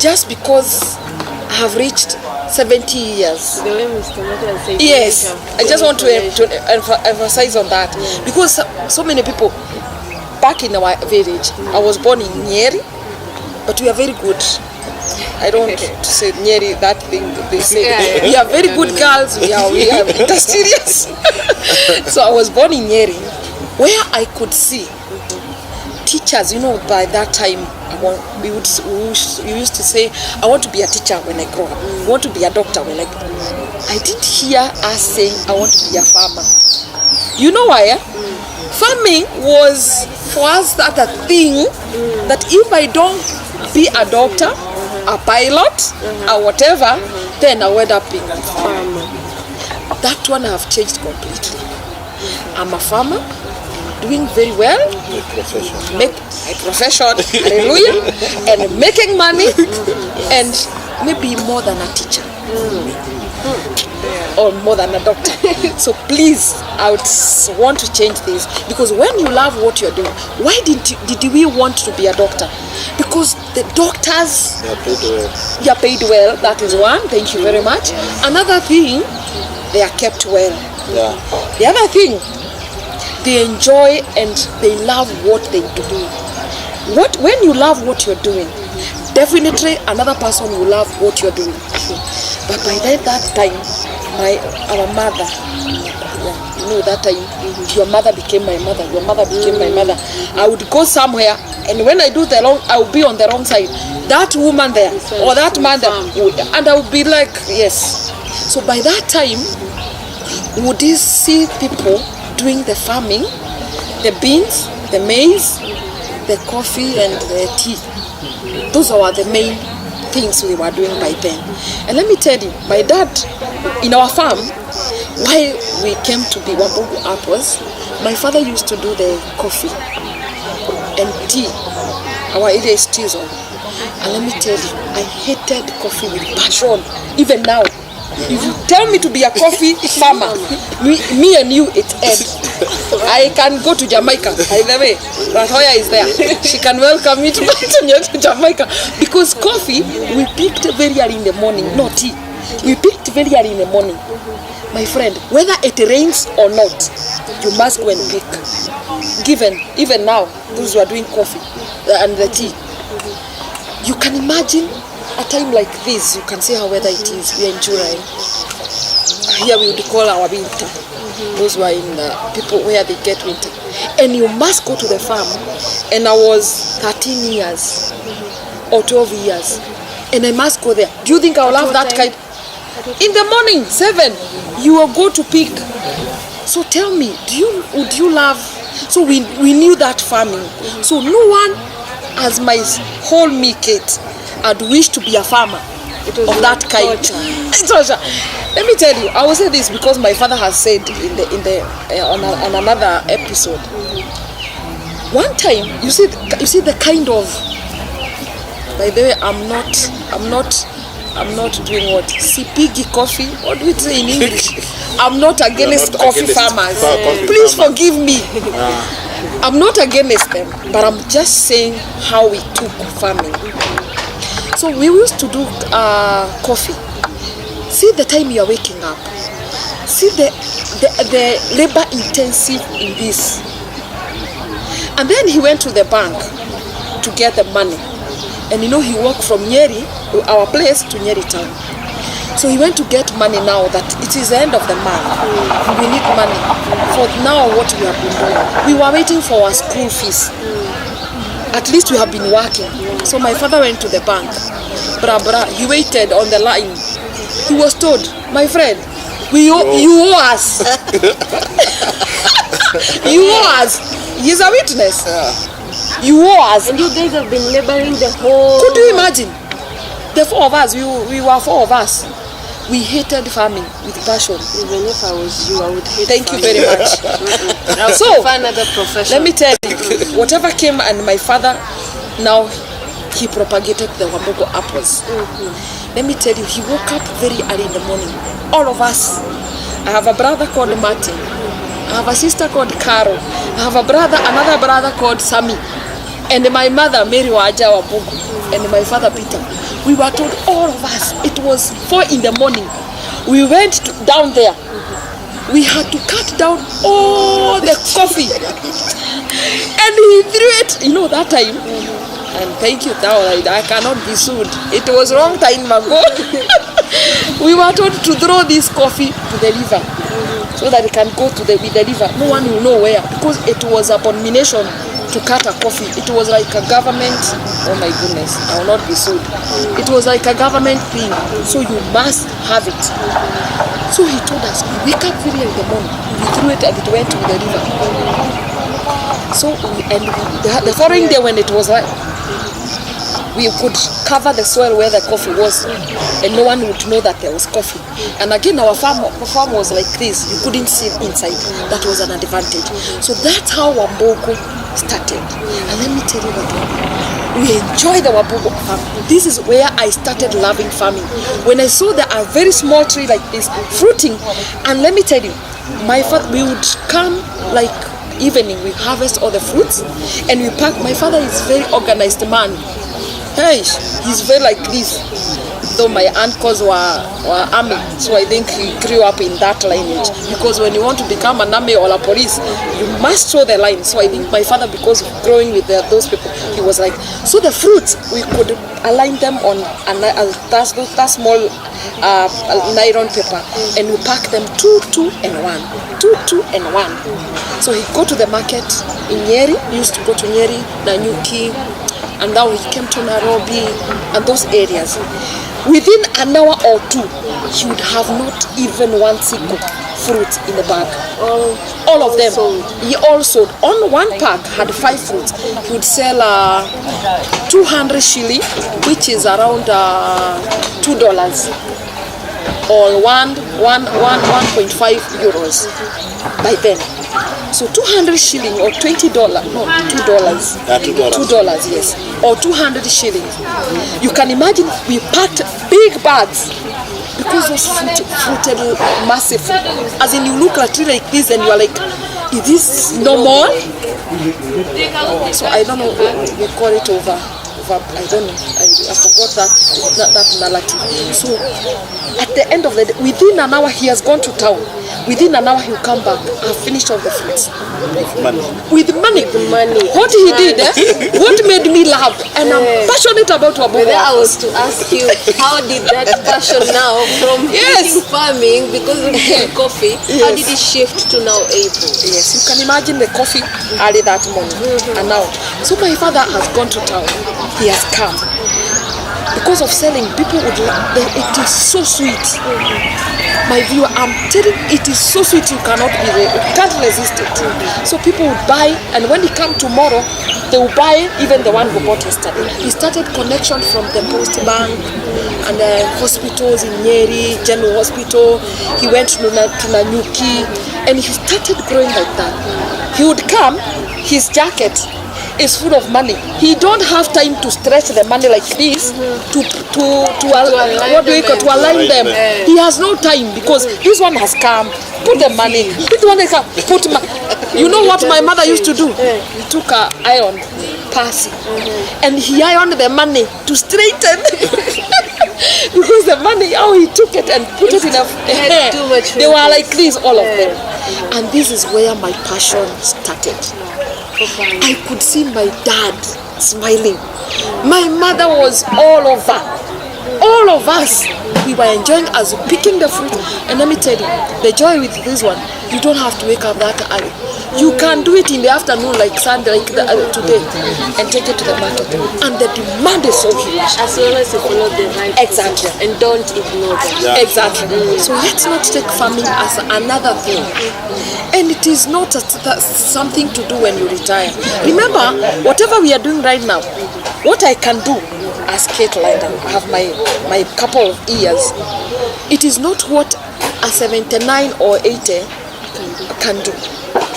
just because I have reached 70 years. The way Mr. Mata said. Yes, I just want to emphasize on that, because so many people back in our village, I was born in Nyeri, but we are very good I don't say Nyeri, that thing they say. We are very good girls, we are industrious. So I was born in Nyeri, where I could see teachers, by that time, we used to say, I want to be a teacher when I grow up. I want to be a doctor when I grow up. I didn't hear us saying, I want to be a farmer. You know why? Farming was, for us, that a thing that if I don't be a doctor, a pilot, or whatever, then I would up being a farmer. That one I have changed completely. I'm a farmer, doing very well, make my profession, hallelujah, and making money, and maybe more than a teacher, or more than a doctor. So please, I would want to change this, because when you love what you're doing, why did we want to be a doctor? Because the doctors, they are paid well, that is one, thank you very much. Another thing, they are kept well. Yeah. The other thing, they enjoy and they love what they do. When you love what you're doing, definitely another person will love what you're doing. But by that time, our mother, that time, your mother became my mother, your mother became my mother. I would go somewhere, and when I do the wrong, I would be on the wrong side. That woman there, or that man there, and I would be like, yes. So by that time, would you see people doing the farming, the beans, the maize, the coffee and the tea? Those are the main things we were doing by then. And let me tell you, by that, in our farm, while we came to be Wambugu apples, my father used to do the coffee and tea. Our area is Tizo. And let me tell you, I hated coffee with passion, even now. If you tell me to be a coffee farmer, me and you, it's Ed. I can go to Jamaica. By the way, Ratoya is there. She can welcome me to Jamaica. Because coffee, we picked very early in the morning, no tea. We picked very early in the morning. My friend, whether it rains or not, you must go and pick. Even now, those who are doing coffee and the tea, you can imagine a time like this. You can see how weather it is. We are in July. Here we would call our winter. Those who are in people where they get winter. And you must go to the farm. And I was 13 years or 12 years. And I must go there. Do you think I'll have that kind? In the morning, 7, you will go to pick. So tell me, would you love? So we knew that farming. So no one, as my whole me kid, I'd wish to be a farmer of that kind. Let me tell you, I will say this because my father has said on another episode. One time, you see the kind of. By the way, I'm not doing what? Sipigi coffee. What do we say in English? I'm not against coffee farmers. Please forgive me. I'm not against them, but I'm just saying how we took farming. So we used to do coffee. See the time you are waking up. See the labor intensive in this. And then he went to the bank to get the money. And he walked from Nyeri, our place, to Nyeri town. So he went to get money now that it is the end of the month. We need money for now what we have been doing. We were waiting for our school fees. At least we have been working. So my father went to the bank. He waited on the line. He was told, my friend, you owe us. You owe us. He's a witness. You owe us. And you guys have been laboring the whole... Could you imagine? The 4 of us, we were 4 of us. We hated farming with passion. Even if I was you, I would hate Thank farming. you very much. So, find another profession. let me tell you, whatever came, and my father, now he propagated the Wambugu apples. Let me tell you, he woke up very early in the morning. All of us. I have a brother called Martin. I have a sister called Carol. I have another brother called Sammy. And my mother, Mary Waja Wambugu. And my father, Peter. We were told, all of us, it was 4 in the morning. We went down there. We had to cut down all the coffee. And he threw it, that time, And thank you, now I cannot be sued. It was wrong time ago. We were told to throw this coffee to the river so that it can go to the river. No one will know where, because it was abomination to cut a coffee. It was like a government, oh my goodness, I will not be sued. It was like a government thing, so you must have it. So he told us, we wake up very early in the morning, we threw it and it went to the river. So the following day when it was like, we could cover the soil where the coffee was, and no one would know that there was coffee. And again, our farm was like this. You couldn't see inside. That was an advantage. So that's how Wambugu started. And let me tell you what we enjoy the Wambugu farm. This is where I started loving farming. When I saw that a very small tree like this fruiting, and let me tell you, my father, we would come like evening, we harvest all the fruits and we pack. My father is very organized man. Hey, he's very like this. Though my uncles were army, so I think he grew up in that lineage. Because when you want to become an army or a police, you must show the line. So I think my father, because of growing with those people, he was like, so the fruits, we could align them on that small nylon paper, and we pack them 2, 2, and 1. 2, 2, and 1. So he'd go to the market in Nyeri. He used to go to Nyeri, Nanyuki, and now he came to Nairobi and those areas. Within an hour or two, he would have not even one single fruit in the bag. All of them. He all sold. On one pack had 5 fruits. He would sell 200 shilling, which is around $2, or 1.5 euros by then. So 200 shilling or $20, no, $2. $2, yes, or 200 shillings. You can imagine we packed big bags because those fruited massive. As in, you look at it like this and you are like, is this normal? So I don't know, we call it over. I don't know. I forgot that narrative. So at the end of the day, within an hour he has gone to town. Within an hour he'll come back and finish all the fruits. With money. What he did, what made me laugh, and I'm passionate about Wambugu. I was to ask you, how did that passion now from farming because of coffee, how did it shift to now April? Yes, you can imagine the coffee early that morning and now. So my father has gone to town. He has come. Because of selling, people would love it. It is so sweet. My viewer, I'm telling you, it is so sweet you can't resist it. So people would buy, and when they come tomorrow, they will buy even the one who bought yesterday. He started connection from the post bank and the hospitals in Nyeri, General Hospital. He went to Nanyuki, and he started growing like that. He would come, his jacket is full of money. He don't have time to stretch the money like this to align them. He has no time because this one has come, put the money, this one has come, put money. You know what my mother used to do? He took a iron pass and he ironed the money to straighten. Because the money, he took it and put it in a hair. They were like this, all of them. And this is where my passion started. I could see my dad smiling. My mother was all over. All of us, we were enjoying as picking the fruit. And let me tell you, the joy with this one, you don't have to wake up that early. You can do it in the afternoon like Sunday, like today, and take it to the market. And the demand is so huge. As long as you follow the right exactly, and don't ignore them. Yeah. Exactly. So let's not take farming as another thing. And it is not something to do when you retire. Remember, whatever we are doing right now, what I can do as Kate Linder, I have my couple of years. It is not what a 79 or 80 can do.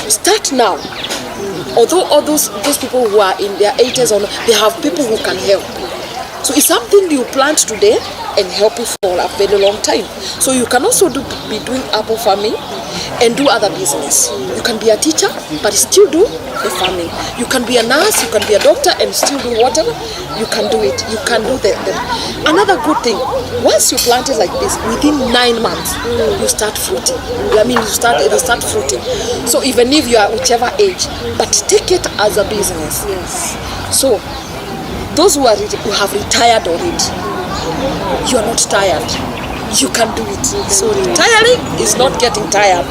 Start now. Although all those people who are in their 80s, they have people who can help. So it's something you plant today and help you for a very long time. So you can also be doing apple farming and do other business. You can be a teacher but still do the farming. You can be a nurse, you can be a doctor and still do whatever. You can do it. You can do another good thing. Once you plant it like this, within 9 months, you start fruiting. It'll start fruiting. So even if you are whichever age, but take it as a business. Yes. So those who have retired already, you're not tired. You can do it. So retiring is not getting tired.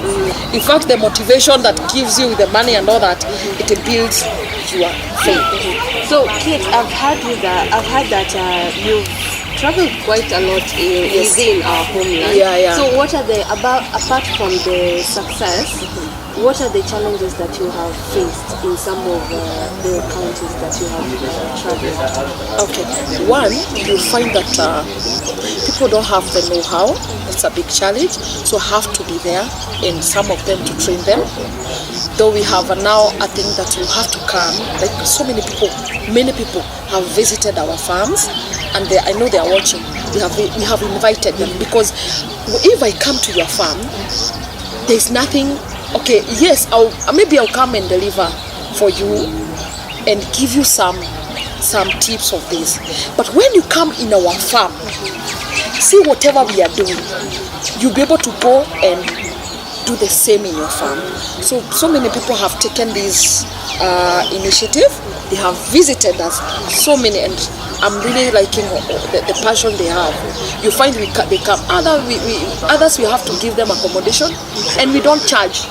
In fact, the motivation that gives you the money and all that, it builds your faith. So, Kate, I've heard that you've traveled quite a lot within our homeland. Yeah. So, what are apart from the success? What are the challenges that you have faced in some of the countries that you have traveled? Okay, one, you find that people don't have the know-how. It's a big challenge, so have to be there, and some of them to train them. Though we have now a thing that you have to come, like so many people have visited our farms, and I know they are watching. We have invited them, because if I come to your farm, there's nothing. Okay, yes, maybe I'll come and deliver for you and give you some tips of this. But when you come in our farm, see whatever we are doing, you'll be able to go and do the same in your farm. So many people have taken this initiative. They have visited us, so many, and I'm really liking the passion they have. You find they come. Others we have to give them accommodation, and we don't charge.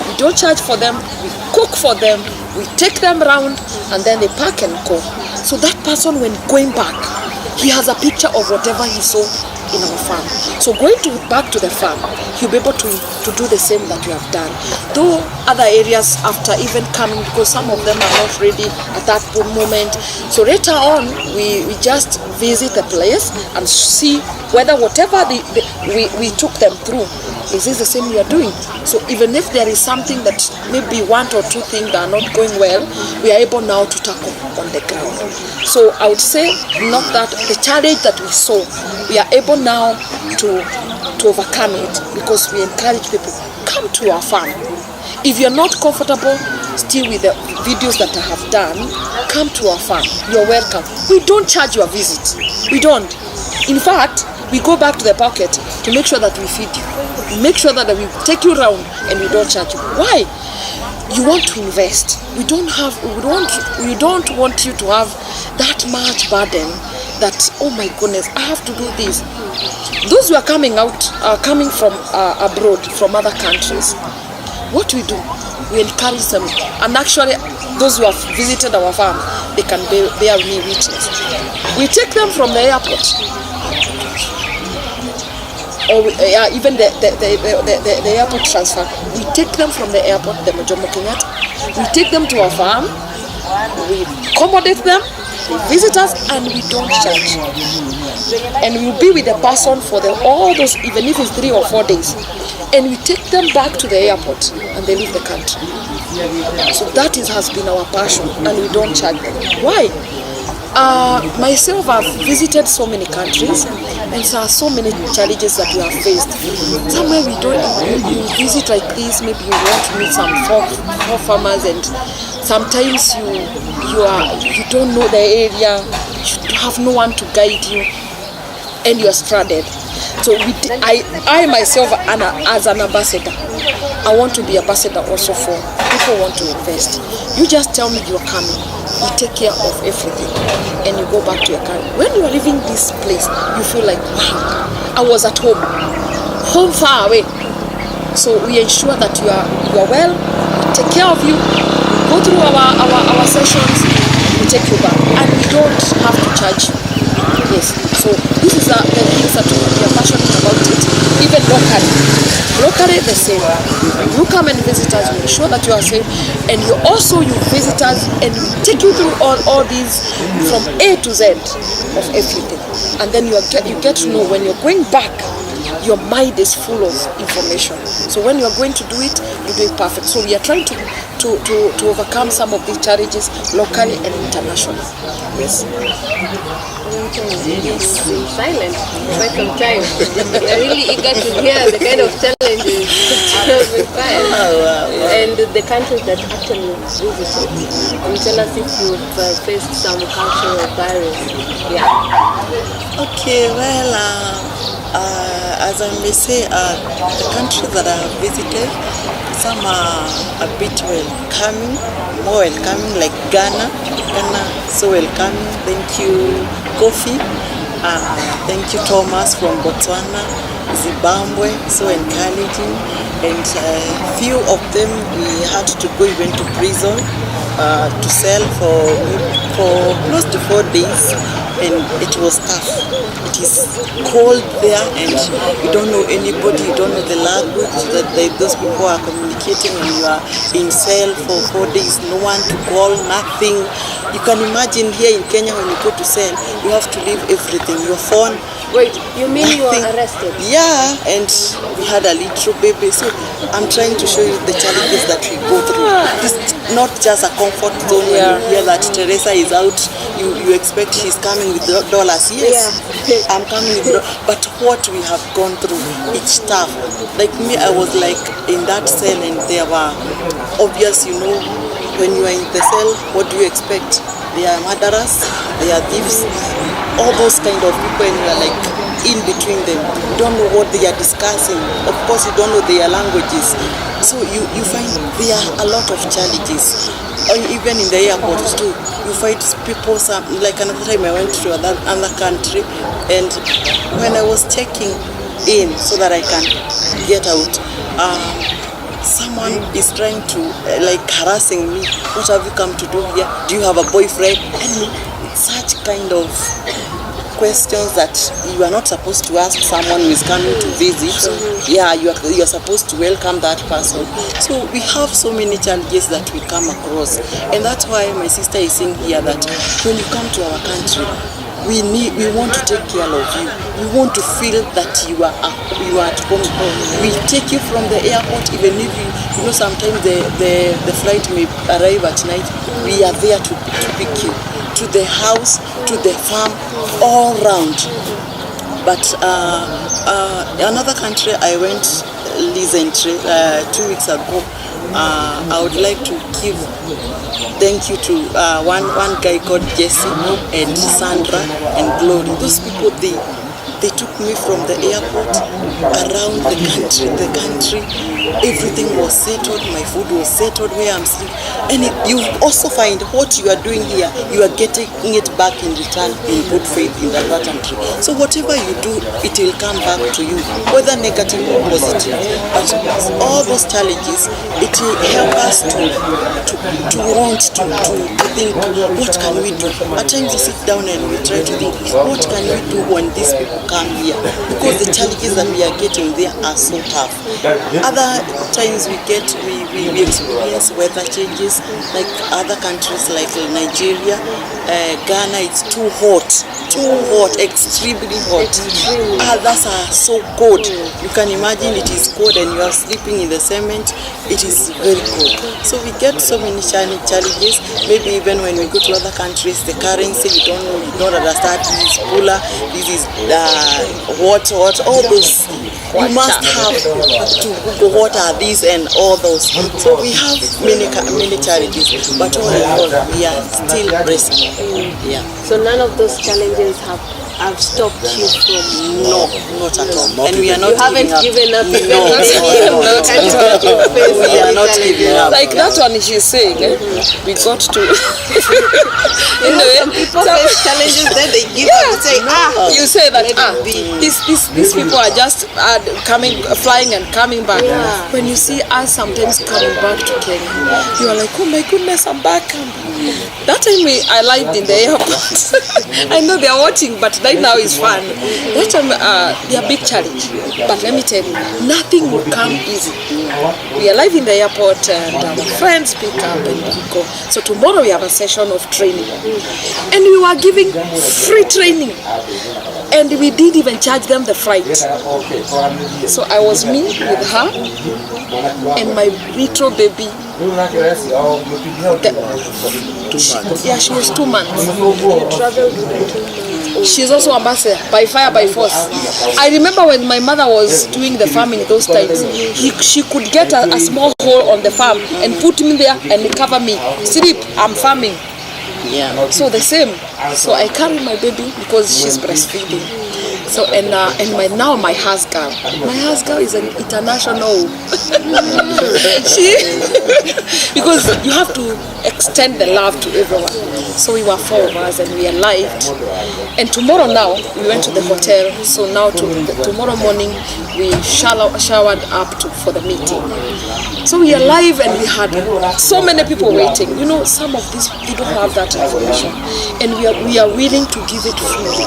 We don't charge for them. We cook for them. We take them around, and then they pack and go. So that person, when going back, he has a picture of whatever he saw in our farm. So going back to the farm, he'll be able to do the same that you have done. Though other areas after even coming, because some of them are not ready at that moment. So later on, we just visit the place and see whether whatever we took them through, is this the same we are doing? So even if there is something that maybe one or two things that are not going well, we are able now to tackle on the ground. So I would say not that the challenge that we saw, we are able now to overcome it, because we encourage people, come to our farm. If you're not comfortable still with the videos that I have done, come to our farm. You're welcome. We don't charge your visit. We don't. In fact, we go back to the pocket to make sure that we feed you. Make sure that we take you around and we don't charge you. Why? You want to invest. We don't want you to have that much burden that, oh my goodness, I have to do this. Those who are coming from abroad, from other countries, what we do, we encourage them. And actually, those who have visited our farm, they can bear me witness. We take them from the airport, or even the airport transfer. We take them from the airport, the Jomo Kenyatta. We take them to our farm, we accommodate them, they visit us, and we don't charge. And we'll be with the person for all those, even if it's 3 or 4 days. And we take them back to the airport, and they leave the country. So that has been our passion, and we don't charge them. Why? Myself, I've visited so many countries, and there are so many challenges that we have faced. Somewhere you visit like this, maybe you want to meet some poor farmers, and sometimes you don't know the area, you have no one to guide you, and you are stranded. So I myself, as an ambassador, I want to be ambassador also for people who want to invest. You just tell me you're coming, we take care of everything, and you go back to your country. When you are leaving this place, you feel like, wow, I was at home far away. So we ensure that you are well, we take care of you, we go through our sessions, we take you back, and we don't have to charge you. Yes, so this is the things that we are passionate about it, even locally. Locally, the same. You come and visit us, we ensure that you are safe, and you visit us, and we take you through all these from A to Z of everything. And then you get to know when you're going back, your mind is full of information. So when you are going to do it, you do it perfect. So we are trying to overcome some of these challenges locally and internationally. Yes. Yes, in silence quite some time. We're really eager to hear the kind of challenges that we find. And the countries that actually visited. And tell us if you've faced some cultural barriers. Yeah. Okay, well, as I may say, the countries that I have visited, Some are a bit welcoming, more welcoming, like Ghana, so welcoming. Thank you, Kofi. Thank you, Thomas from Botswana. Zimbabwe, so encouraging. And few of them we had to go even to prison to sell for close to 4 days, and it was tough. It is cold there, and you don't know anybody, you don't know the language that those people are communicating, and you are in cell for 4 days, no one to call, nothing. You can imagine here in Kenya when you go to cell, you have to leave everything, your phone. Wait, you mean nothing. you were arrested? Yeah, and we had a little baby, so I'm trying to show you the challenges that we go through. It's not just a comfort zone when you hear that Teresa is out, you expect she's coming with dollars. Yes, I'm coming with dollars, but what we have gone through, it's tough. Like me, I was like in that cell, and there were obvious, you know, when you are in the cell, what do you expect? They are murderers, they are thieves, all those kind of people, and you are like in between them. You don't know what they are discussing. Of course, you don't know their languages. So you find there are a lot of challenges. And even in the airports too, you find people, like another time I went to another country, and when I was checking in so that I can get out, someone is trying to like harassing me. What have you come to do here? Do you have a boyfriend? And such kind of questions that you are not supposed to ask someone who is coming to visit. Yeah, you are supposed to welcome that person. So we have so many challenges that we come across, and that's why my sister is saying here that when you come to our country, we want to take care of you. We want to feel that you are at home. We take you from the airport, even if you know sometimes the flight may arrive at night. We are there to pick you to the house, to the farm, all round. But another country I went recently, 2 weeks ago. I would like to give thank you to one guy called Jesse and Sandra and Glory. Those people, they took me from the airport around the country. Everything was settled, my food was settled where I'm sitting. And you also find what you are doing here, you are getting it back in return in good faith in that country. So whatever you do, it will come back to you, whether negative or positive. But all those challenges, it will help us to want to think, what can we do? At times we sit down and we try to think, what can we do when these people come here? Because the challenges that we are getting there are so tough. Other times we experience weather changes, like other countries like Nigeria, Ghana, it's too hot, extremely hot. Others are so cold. You can imagine it is cold and you are sleeping in the cement. It is very cold. So we get so many challenges. Maybe even when we go to other countries, the currency, you don't understand. This is cooler, this is what, all those. You must have to Google what are these and all those. So we have many challenges, but all in all, we are still bracing. Yeah. So none of those challenges have stopped you from? No, not at all. And we are not. You haven't given up. No, not at all. We are not giving up. Like that one she's saying, we got to. Some people face challenges, then they give up and say, you say that these people are just flying and coming back. Yeah. When you see us sometimes coming back to Kenya, you are like, oh my goodness, I'm back. That time I lived in the airport. I know they are watching, but right now is fun. That time they are big challenge. But let me tell you, nothing will come easy. We are live in the airport and our friends pick up and we go. So tomorrow we have a session of training. And we were giving free training. And we didn't even charge them the flight. So I was me with her and my little baby. She was 2 months. you traveled with She's also ambassador by fire by force. I remember when my mother was doing the farming those times, she could get a small hole on the farm and put me there and cover me. Sleep, I'm farming. Yeah. So the same. So I carry my baby because she's breastfeeding. So my house girl is an international. Because you have to extend the love to everyone. So we were 4 of us and we arrived. And tomorrow now we went to the hotel. So now tomorrow morning we showered up for the meeting. So we arrived and we had so many people waiting. You know, some of these they don't have that information, and we are willing to give it freely.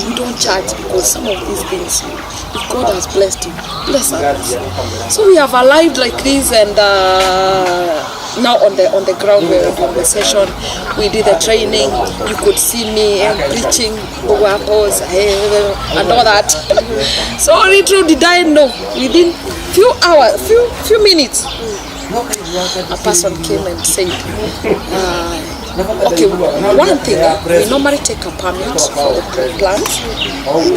We don't charge because some of these things, if God has blessed you, bless others. So we have arrived like this, and now on the ground we were doing the session. We did the training. You could see me preaching apples and all that. So little did I know, within few minutes, a person came and said, okay, one thing, we normally take a permit for the plant.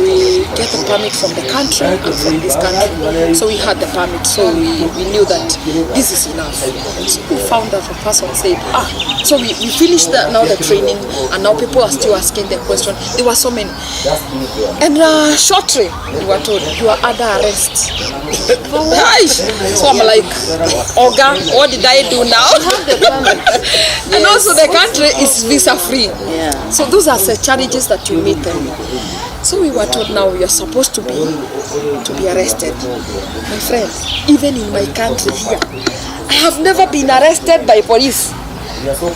We get the permit from the country and from this country. So we had the permit, so we knew that this is enough. So we found that the person said, so we finished now the training, and now people are still asking the question. There were so many. And shortly, we were told, you are under arrest. So I'm like, Oga, what did I do now? And also the country is visa free. Yeah. So those are the challenges that you meet them. So we were told now you're supposed to be arrested. My friend, even in my country here, I have never been arrested by police.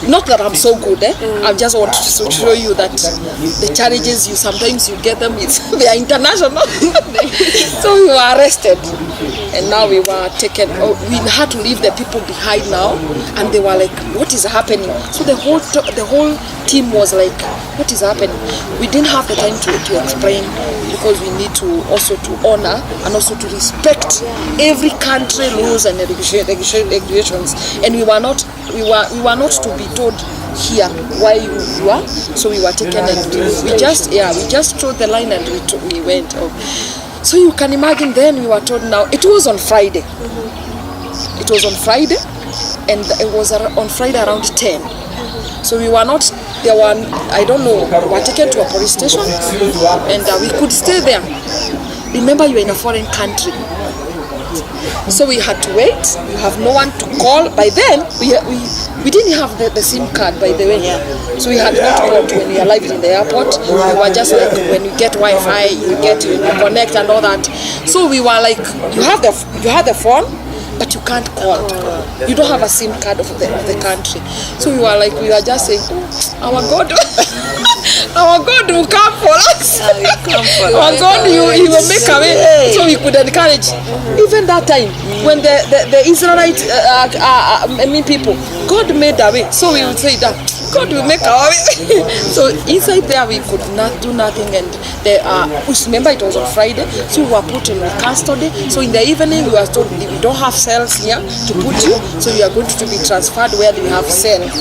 Not that I'm so good, I just want to show you that the challenges sometimes you get them, they are international. So we were arrested, and now we were taken. We had to leave the people behind now, and they were like, "What is happening?" So the whole team was like, "What is happening?" We didn't have the time to explain, because we need to also to honor and also to respect every country rules and regulations, and we were not to be told here why you are. So we were taken and we just trod the line and we went. So you can imagine, then we were told now it was on Friday. It was on Friday, and it was on Friday around 10. So we were not, there were, I don't know, we were taken to a police station, and we could stay there. Remember, you're in a foreign country. So we had to wait. You have no one to call. By then, we didn't have the SIM card, by the way. So we had not called when we arrived in the airport. We were just like, when you get Wi-Fi, you connect and all that. So we were like, you have the phone, but you can't call. You don't have a SIM card of the country. So we were just saying, our God, our God will come for us. Our God, He will make a way. So we could encourage. Even that time, when the Israelite people, God made a way. So we would say that God will make a way. So inside there, we could not do nothing. And remember, it was on Friday, so we were put in custody. So in the evening, we were told we don't have cells here to put you, so you are going to be transferred where we have cells.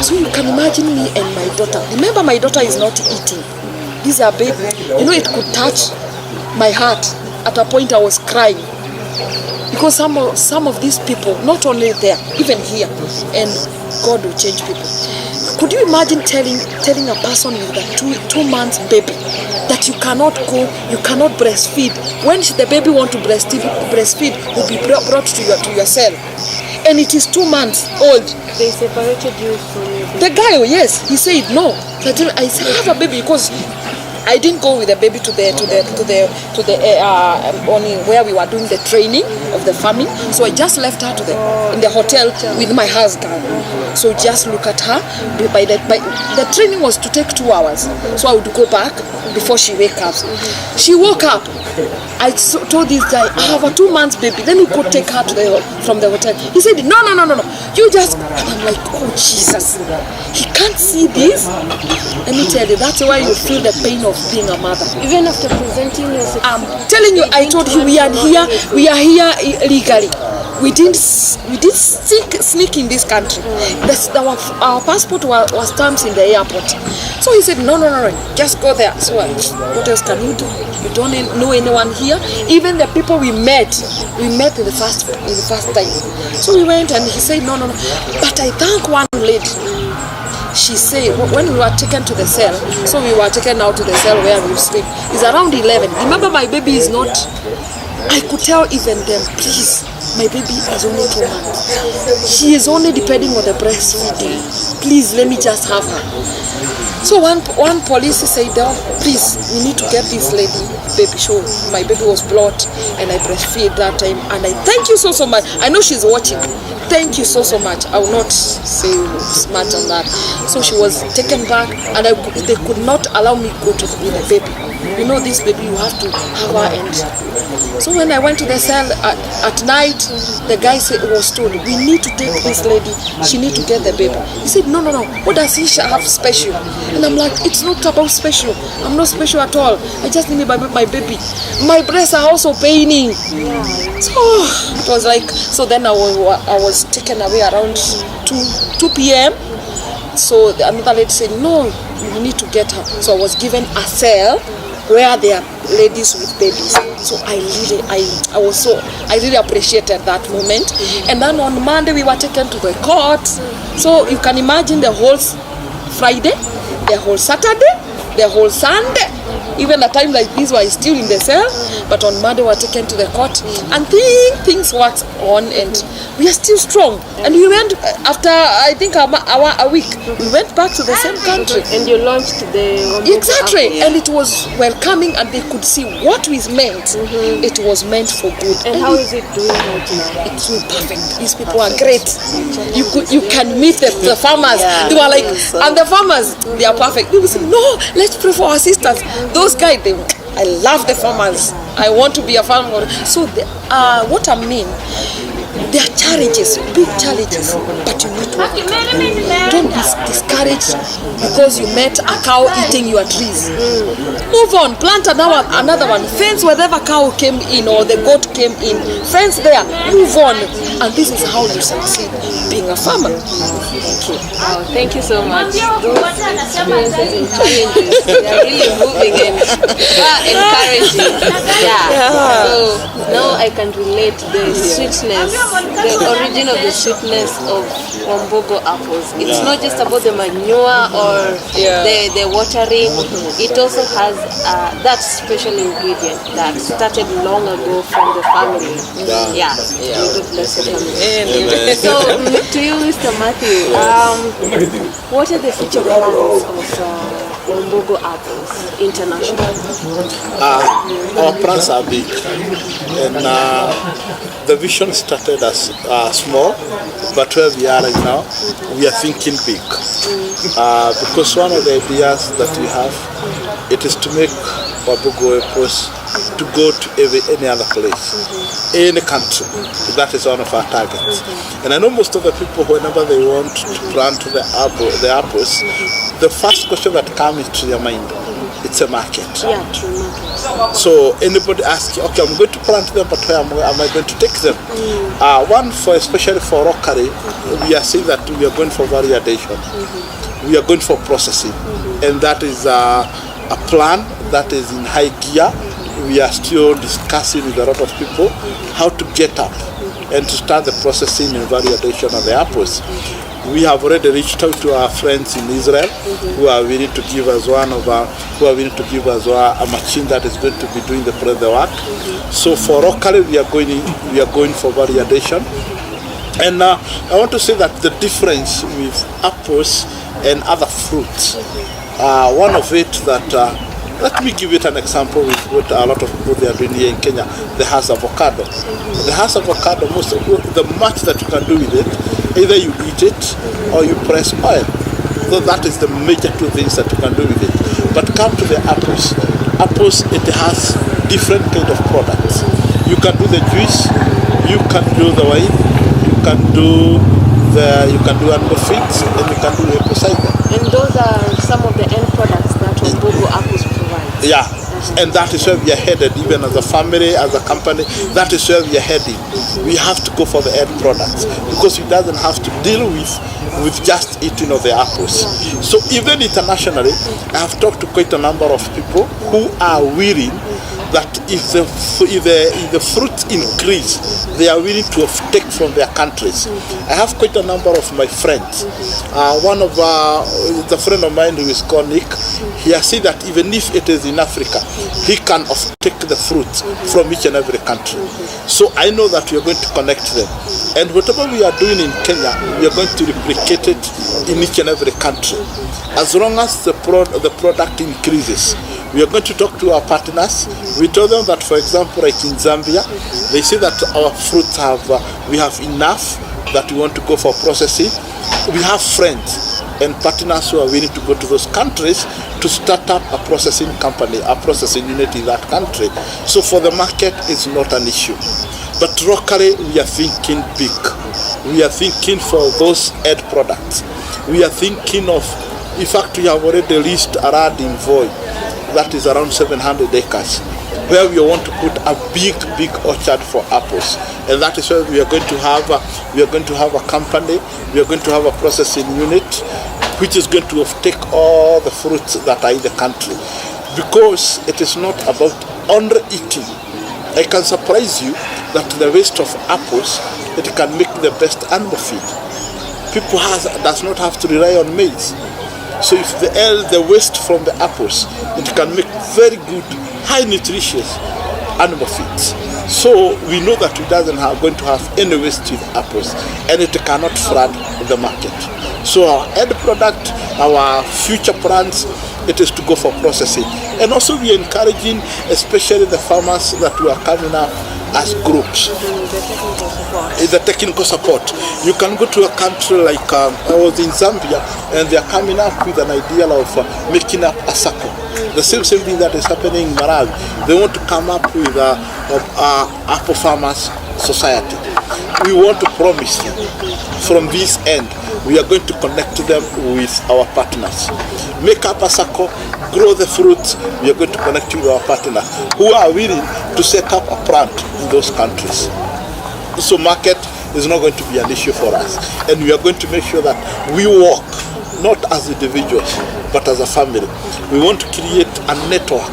So you can imagine me and my daughter. Remember, my daughter is not eating. These are baby. You know, it could touch my heart. At a point, I was crying. Because some of these people, not only there, even here, and God will change people. Could you imagine telling a person with a 2 months baby that you cannot go, you cannot breastfeed? When the baby want to breastfeed will be brought to your cell, and it is 2 months old. They separated you from your baby. The guy, yes, he said no. I said, I have a baby, because I didn't go with the baby to the only where we were doing the training of the farming. So I just left her in the hotel with my husband. So just look at her. The training was to take 2 hours. So I would go back before she wake up. She woke up. I told this guy, I have a 2 months baby. Then we could take her from the hotel. He said, no. You just. And I'm like, oh Jesus, he can't see this. Let me tell you, that's why you feel the pain of being a mother. Even after presenting yourself. I'm telling you, I told you we are here illegally. We didn't sneak in this country. Our passport was stamped in the airport. So he said, no, just go there. So what else can you do? You don't know anyone here. Even the people we met in the first time. So we went, and he said, no. But I thank one lady. she said, when we were taken to the cell, so we were taken out to the cell where we sleep, it's around 11. Remember, my baby is not, I could tell even them, please, my baby is only 2 months. She is only depending on the breastfeeding. Please, let me just have her. So one police said, oh, please, we need to get this lady baby show. My baby was blood and I breastfeed that time. And I thank you so much. I know she's watching. Thank you so much. I will not say smart on that. So she was taken back and they could not allow me to go to with the baby. You know, this baby, you have to have her. And so when I went to the cell at night, the guy was told, we need to take this lady. She need to get the baby. He said, no. What does he have special? And I'm like, it's not about special. I'm not special at all. I just need my baby. My breasts are also paining. So it was like, so then I was taken away around 2 p.m. So another lady said, no, you need to get her. So I was given a cell where there are ladies with babies. So I really appreciated that moment. And then on Monday we were taken to the court. So you can imagine the whole Friday, the whole Saturday, the whole Sunday. Even a time like this, we are still in the cell, but on Monday we were taken to the court, and things worked on, and we are still strong. And we went after, I think, a week. We went back to the same country. And you launched the Wambugu exactly, Apple, yeah. And it was welcoming, and they could see what we meant. It was meant for good. And how is it doing right now? It's doing perfect. These people are great. You can meet the farmers. Yeah. They were like, and the farmers, they are perfect. They will say, no, let's pray for our sisters. Those guys, I love the farmers. I want to be a farmer. So what I mean, there are challenges, big challenges, but you need to work. Don't be discouraged because you met a cow eating your trees. Move on, plant another one. Fence wherever cow came in or the goat came in. Fence there, move on. And this is how you succeed being a farmer. Wow, thank you so much. Those experiences and challenges, they are really moving and encouraging. Yeah. So now I can relate the sweetness, the origin of the sweetness of Wambugu apples. It's not just about the manure or the watering. It also has that special ingredient that started long ago from the family. Yeah. God bless the family. So to you, Mr. Matthew, what are the future plans of Wambugu apples internationally? Our plans are big, and the vision started as small, but where we are right now, we are thinking big. Because one of the ideas that we have, it is to make Wambugu apples to go to any other place, any country. That is one of our targets. And I know most of the people, whenever they want to plant the apples, the first question that comes to their mind, it's a market. Yeah, true market. So anybody asks, okay, I'm going to plant them, but where am I going to take them? Especially for rockery, we are saying that we are going for variation. We are going for processing. And that is a plan that is in high gear. We are still discussing with a lot of people how to get up and to start the processing and variation of the apples. We have already reached out to our friends in Israel who are willing to give us a machine that is going to be doing the work. So for locally we are going for variation. And I want to say that the difference with apples and other fruits, one of it that let me give it an example with what a lot of people they are doing here in Kenya, the Hass avocado. The Hass avocado, the much that you can do with it, either you eat it or you press oil. So that is the major two things that you can do with it. But come to the apples. Apples, it has different kind of products. You can do the juice, you can do the wine, you can do animal feeds, and you can do apple cider. And those are some of the end products that Wambugu apples provide. Yeah, and that is where we are headed, even as a family, as a company, that is where we are heading. We have to go for the end products because it doesn't have to deal with just eating of the apples. So even internationally, I have talked to quite a number of people who are willing that if the fruit increase, they are willing to take from their countries. I have quite a number of my friends. One of the friend of mine who is called Nick, he has said that even if it is in Africa, he can take the fruit from each and every country. So I know that we are going to connect them. And whatever we are doing in Kenya, we are going to replicate it in each and every country. As long as the product increases, we are going to talk to our partners. We told them that, for example, like in Zambia, they say that our fruits we have enough that we want to go for processing. We have friends and partners who are willing to go to those countries to start up a processing company, a processing unit in that country. So for the market, it's not an issue. But locally, we are thinking big. We are thinking for those end products. We are thinking of, in fact, we have already leased a land in Voi, that is around 700 acres, where we want to put a big orchard for apples. And that is where we are going to have a company, we are going to have a processing unit, which is going to take all the fruits that are in the country. Because it is not about only eating. I can surprise you that the waste of apples, it can make the best animal feed. People does not have to rely on maize. So if the waste from the apples, it can make very good, high nutritious animal feeds. So we know that it doesn't going to have any waste with apples, and it cannot flood the market. So our end product, our future plans, it is to go for processing. And also we are encouraging, especially the farmers that we are coming up as groups. The technical support. You can go to a country like I was in Zambia, and they are coming up with an idea of making up a circle. The same thing that is happening in Malawi. They want to come up with Apple Farmers Society. We want to promise them from this end, we are going to connect them with our partners. Make up a circle, grow the fruits, we are going to connect you with our partners who are willing to set up a plant in those countries. So market is not going to be an issue for us. And we are going to make sure that we work not as individuals, but as a family. We want to create a network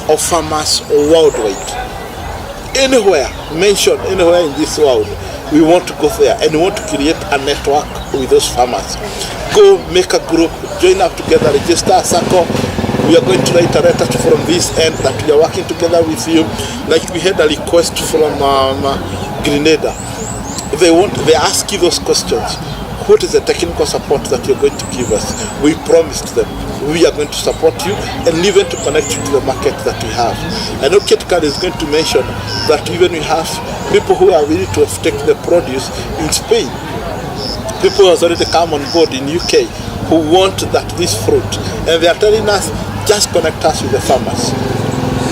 of farmers worldwide. Anywhere, mentioned anywhere in this world, we want to go there, and we want to create a network with those farmers. Go make a group, join up together, register a circle. We are going to write a letter from this end that we are working together with you. Like we had a request from Grenada. They ask you those questions. What is the technical support that you're going to give us? We promised them we are going to support you and even to connect you to the market that we have. I know Ketkar is going to mention that even we have people who are willing to take the produce in Spain. People who have already come on board in UK who want this fruit, and they are telling us, just connect us with the farmers.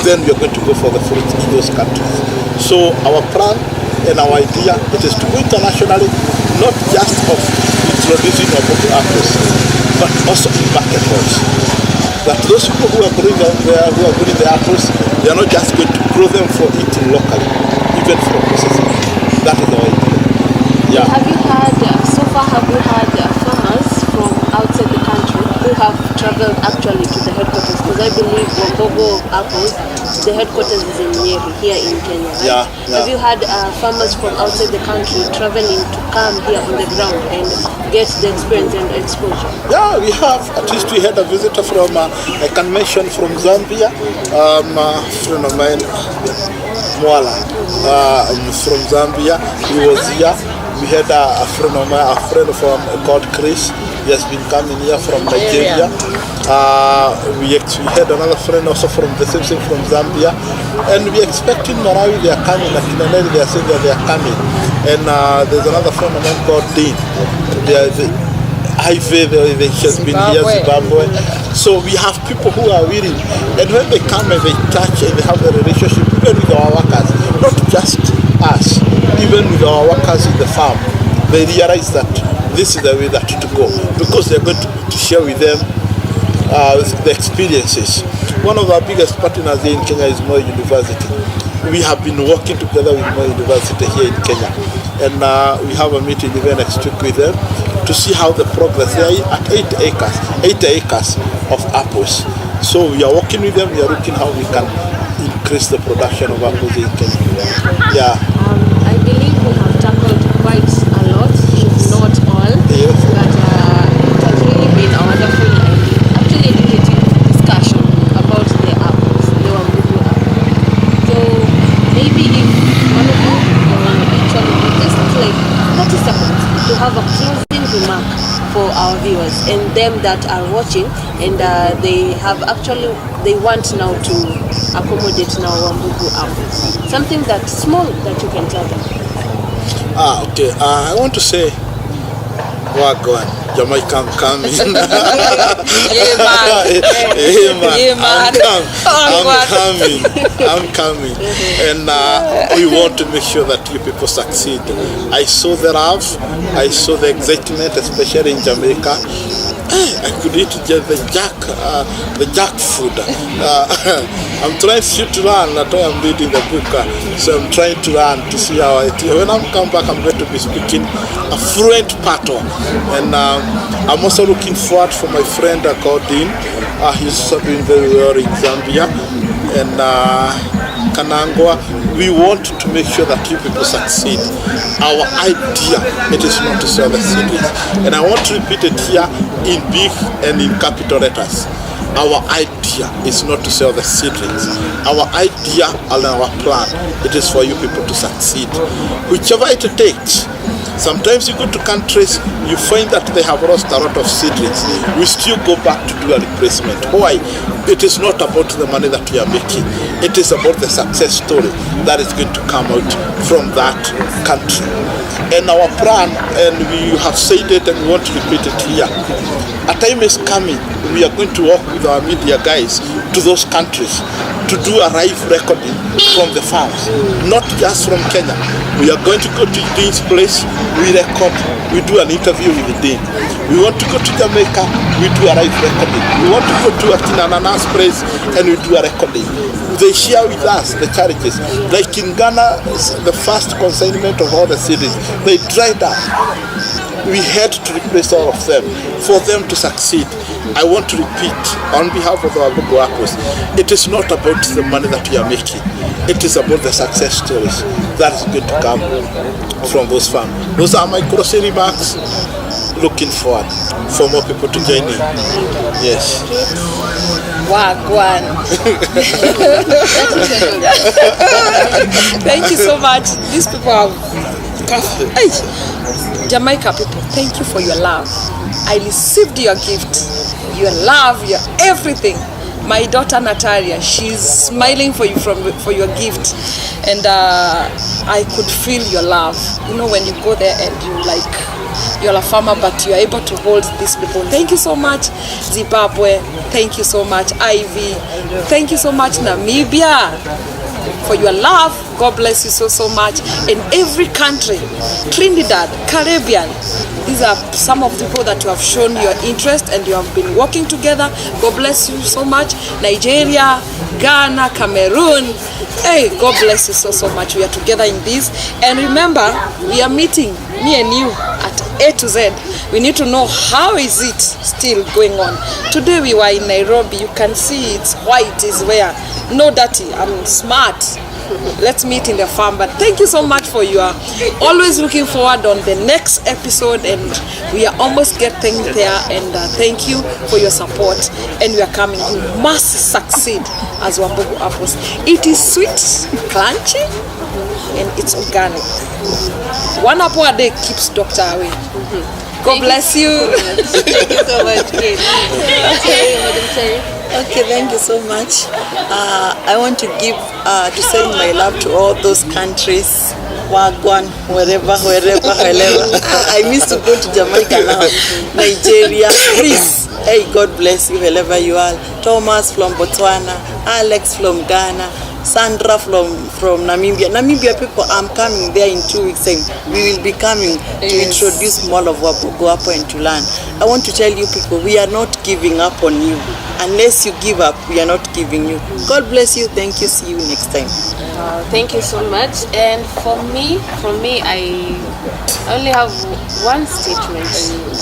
Then we are going to go for the fruit in those countries. So our plan and our idea, it is to go internationally, not just of introducing Wambugu apples, but also in market halls. That those people who are growing the apples, they are not just going to grow them for eating locally, even for processing. That is our idea. Yeah. Have you had farmers from outside the country who have traveled actually to the headquarters? Because I believe Wambugu apples, the headquarters is in Nyeri, here in Kenya, right? Yeah. Have you had farmers from outside the country traveling to come here on the ground and get the experience and exposure? Yeah, we have. At least we had a visitor from, I can mention from Zambia, a friend of mine, Mwala, from Zambia. He was here. We had a friend of mine, called Chris. He has been coming here from Nigeria. We actually had another friend also from the same thing from Zambia. And we expecting Malawi, they are coming. Like in Nigeria, they are saying that they are coming. And there's another friend of mine called Dean. He has been here, Zimbabwe. So we have people who are willing. And when they come and they touch and they have a relationship, even with our workers, not just us, even with our workers in the farm, they realize that this is the way that to go, because they're going to share with them the experiences. One of our biggest partners here in Kenya is Moi University. We have been working together with Moi University here in Kenya, and we have a meeting even next week with them to see how the progress. They are at 8 acres of apples. So we are working with them. We are looking how we can increase the production of apples in Kenya. Yeah. I believe we have tackled quite a lot, if not all, Yes. but it has really been a wonderful and actually educative discussion about the apples, the Wambugu apple. So maybe if one of you actually just like 30 seconds to have a closing remark for our viewers and them that are watching, and they want now to accommodate now Wambugu apples. Something that's small that you can tell them. Okay. I want to say, Wagwan, Jamaica, I'm coming. Yeah, man. Yeah, man. Yeah, man. I'm coming. And we want to make sure that you people succeed. I saw the love, I saw the excitement, especially in Jamaica. I could eat just the jack food. I'm trying to learn. That's why I'm reading the book. So I'm trying to learn to see how it is. When I come back, I'm going to be speaking a fluent Pato. And I'm also looking forward for my friend Gordon. He's doing very well in Zambia. And Kanangwa, we want to make sure that you people succeed. Our idea, it is not to sell the seedlings. And I want to repeat it here in big and in capital letters. Our idea is not to sell the seedlings. Our idea and our plan, it is for you people to succeed. Whichever it takes. Sometimes you go to countries, you find that they have lost a lot of seedlings. We still go back to do a replacement. Why? It is not about the money that we are making. It is about the success story that is going to come out from that country. And our plan, and we have said it and we want to repeat it here, a time is coming, we are going to work with our media guys to those countries to do a live recording from the farms, not just from Kenya. We are going to go to Dean's place, we record, we do an interview with the Dean. We want to go to Jamaica, we do a live recording. We want to go to Akinana's place and we do a recording. They share with us the challenges. Like in Ghana, the first consignment of all the cities, they dried up. We had to replace all of them for them to succeed. I want to repeat on behalf of our Wambugu apples, it is not about the money that we are making. It is about the success stories that is going to come from those farms. Those are my closing remarks. Looking forward for more people to join in. Yes. Wagwan. Thank you so much. These people have... Hey, Jamaica people, thank you for your love. I received your gift, your love, your everything. My daughter Natalia, she's smiling for you for your gift, and I could feel your love. You know, when you go there and you're a farmer, but you're able to hold these people. Thank you so much, Zimbabwe. Thank you so much, Ivy. Thank you so much, Namibia, for your love. God bless you so much. In every country, Trinidad, Caribbean, these are some of the people that you have shown your interest and you have been working together. God bless you so much. Nigeria, Ghana, Cameroon. Hey, God bless you so much. We are together in this. And remember, we are meeting, me and you, at A to Z. We need to know how is it still going on. Today we were in Nairobi. You can see it's white is where. No dirty. I'm smart. Let's meet in the farm. But thank you so much for your always looking forward on the next episode, and we are almost getting there. And thank you for your support, and we are coming. We must succeed as Wambugu apples. It is sweet, crunchy, and it's organic. One apple a day keeps doctor away. God bless you. Thank you so much, Kate. Okay, thank you so much. I want to send my love to all those countries, Wagwan, wherever. I miss to go to Jamaica now, Nigeria, please. Hey, God bless you wherever you are. Thomas from Botswana, Alex from Ghana, Sandra from Namibia. Namibia people, I'm coming there in 2 weeks' time. We will be coming to introduce more of Wambugu apple and to learn. I want to tell you people, we are not giving up on you. Unless you give up, we are not giving you. God bless you. Thank you. See you next time. Thank you so much. And from me, I only have one statement.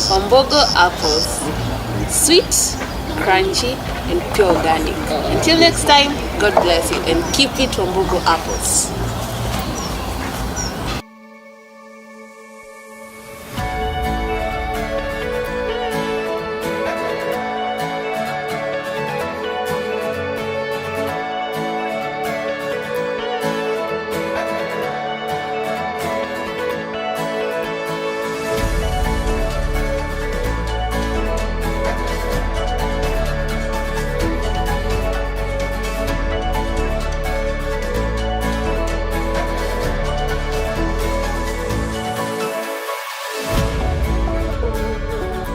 Wambugu apples, sweet, crunchy, and pure organic. Until next time, God bless you and keep it Wambugu apples.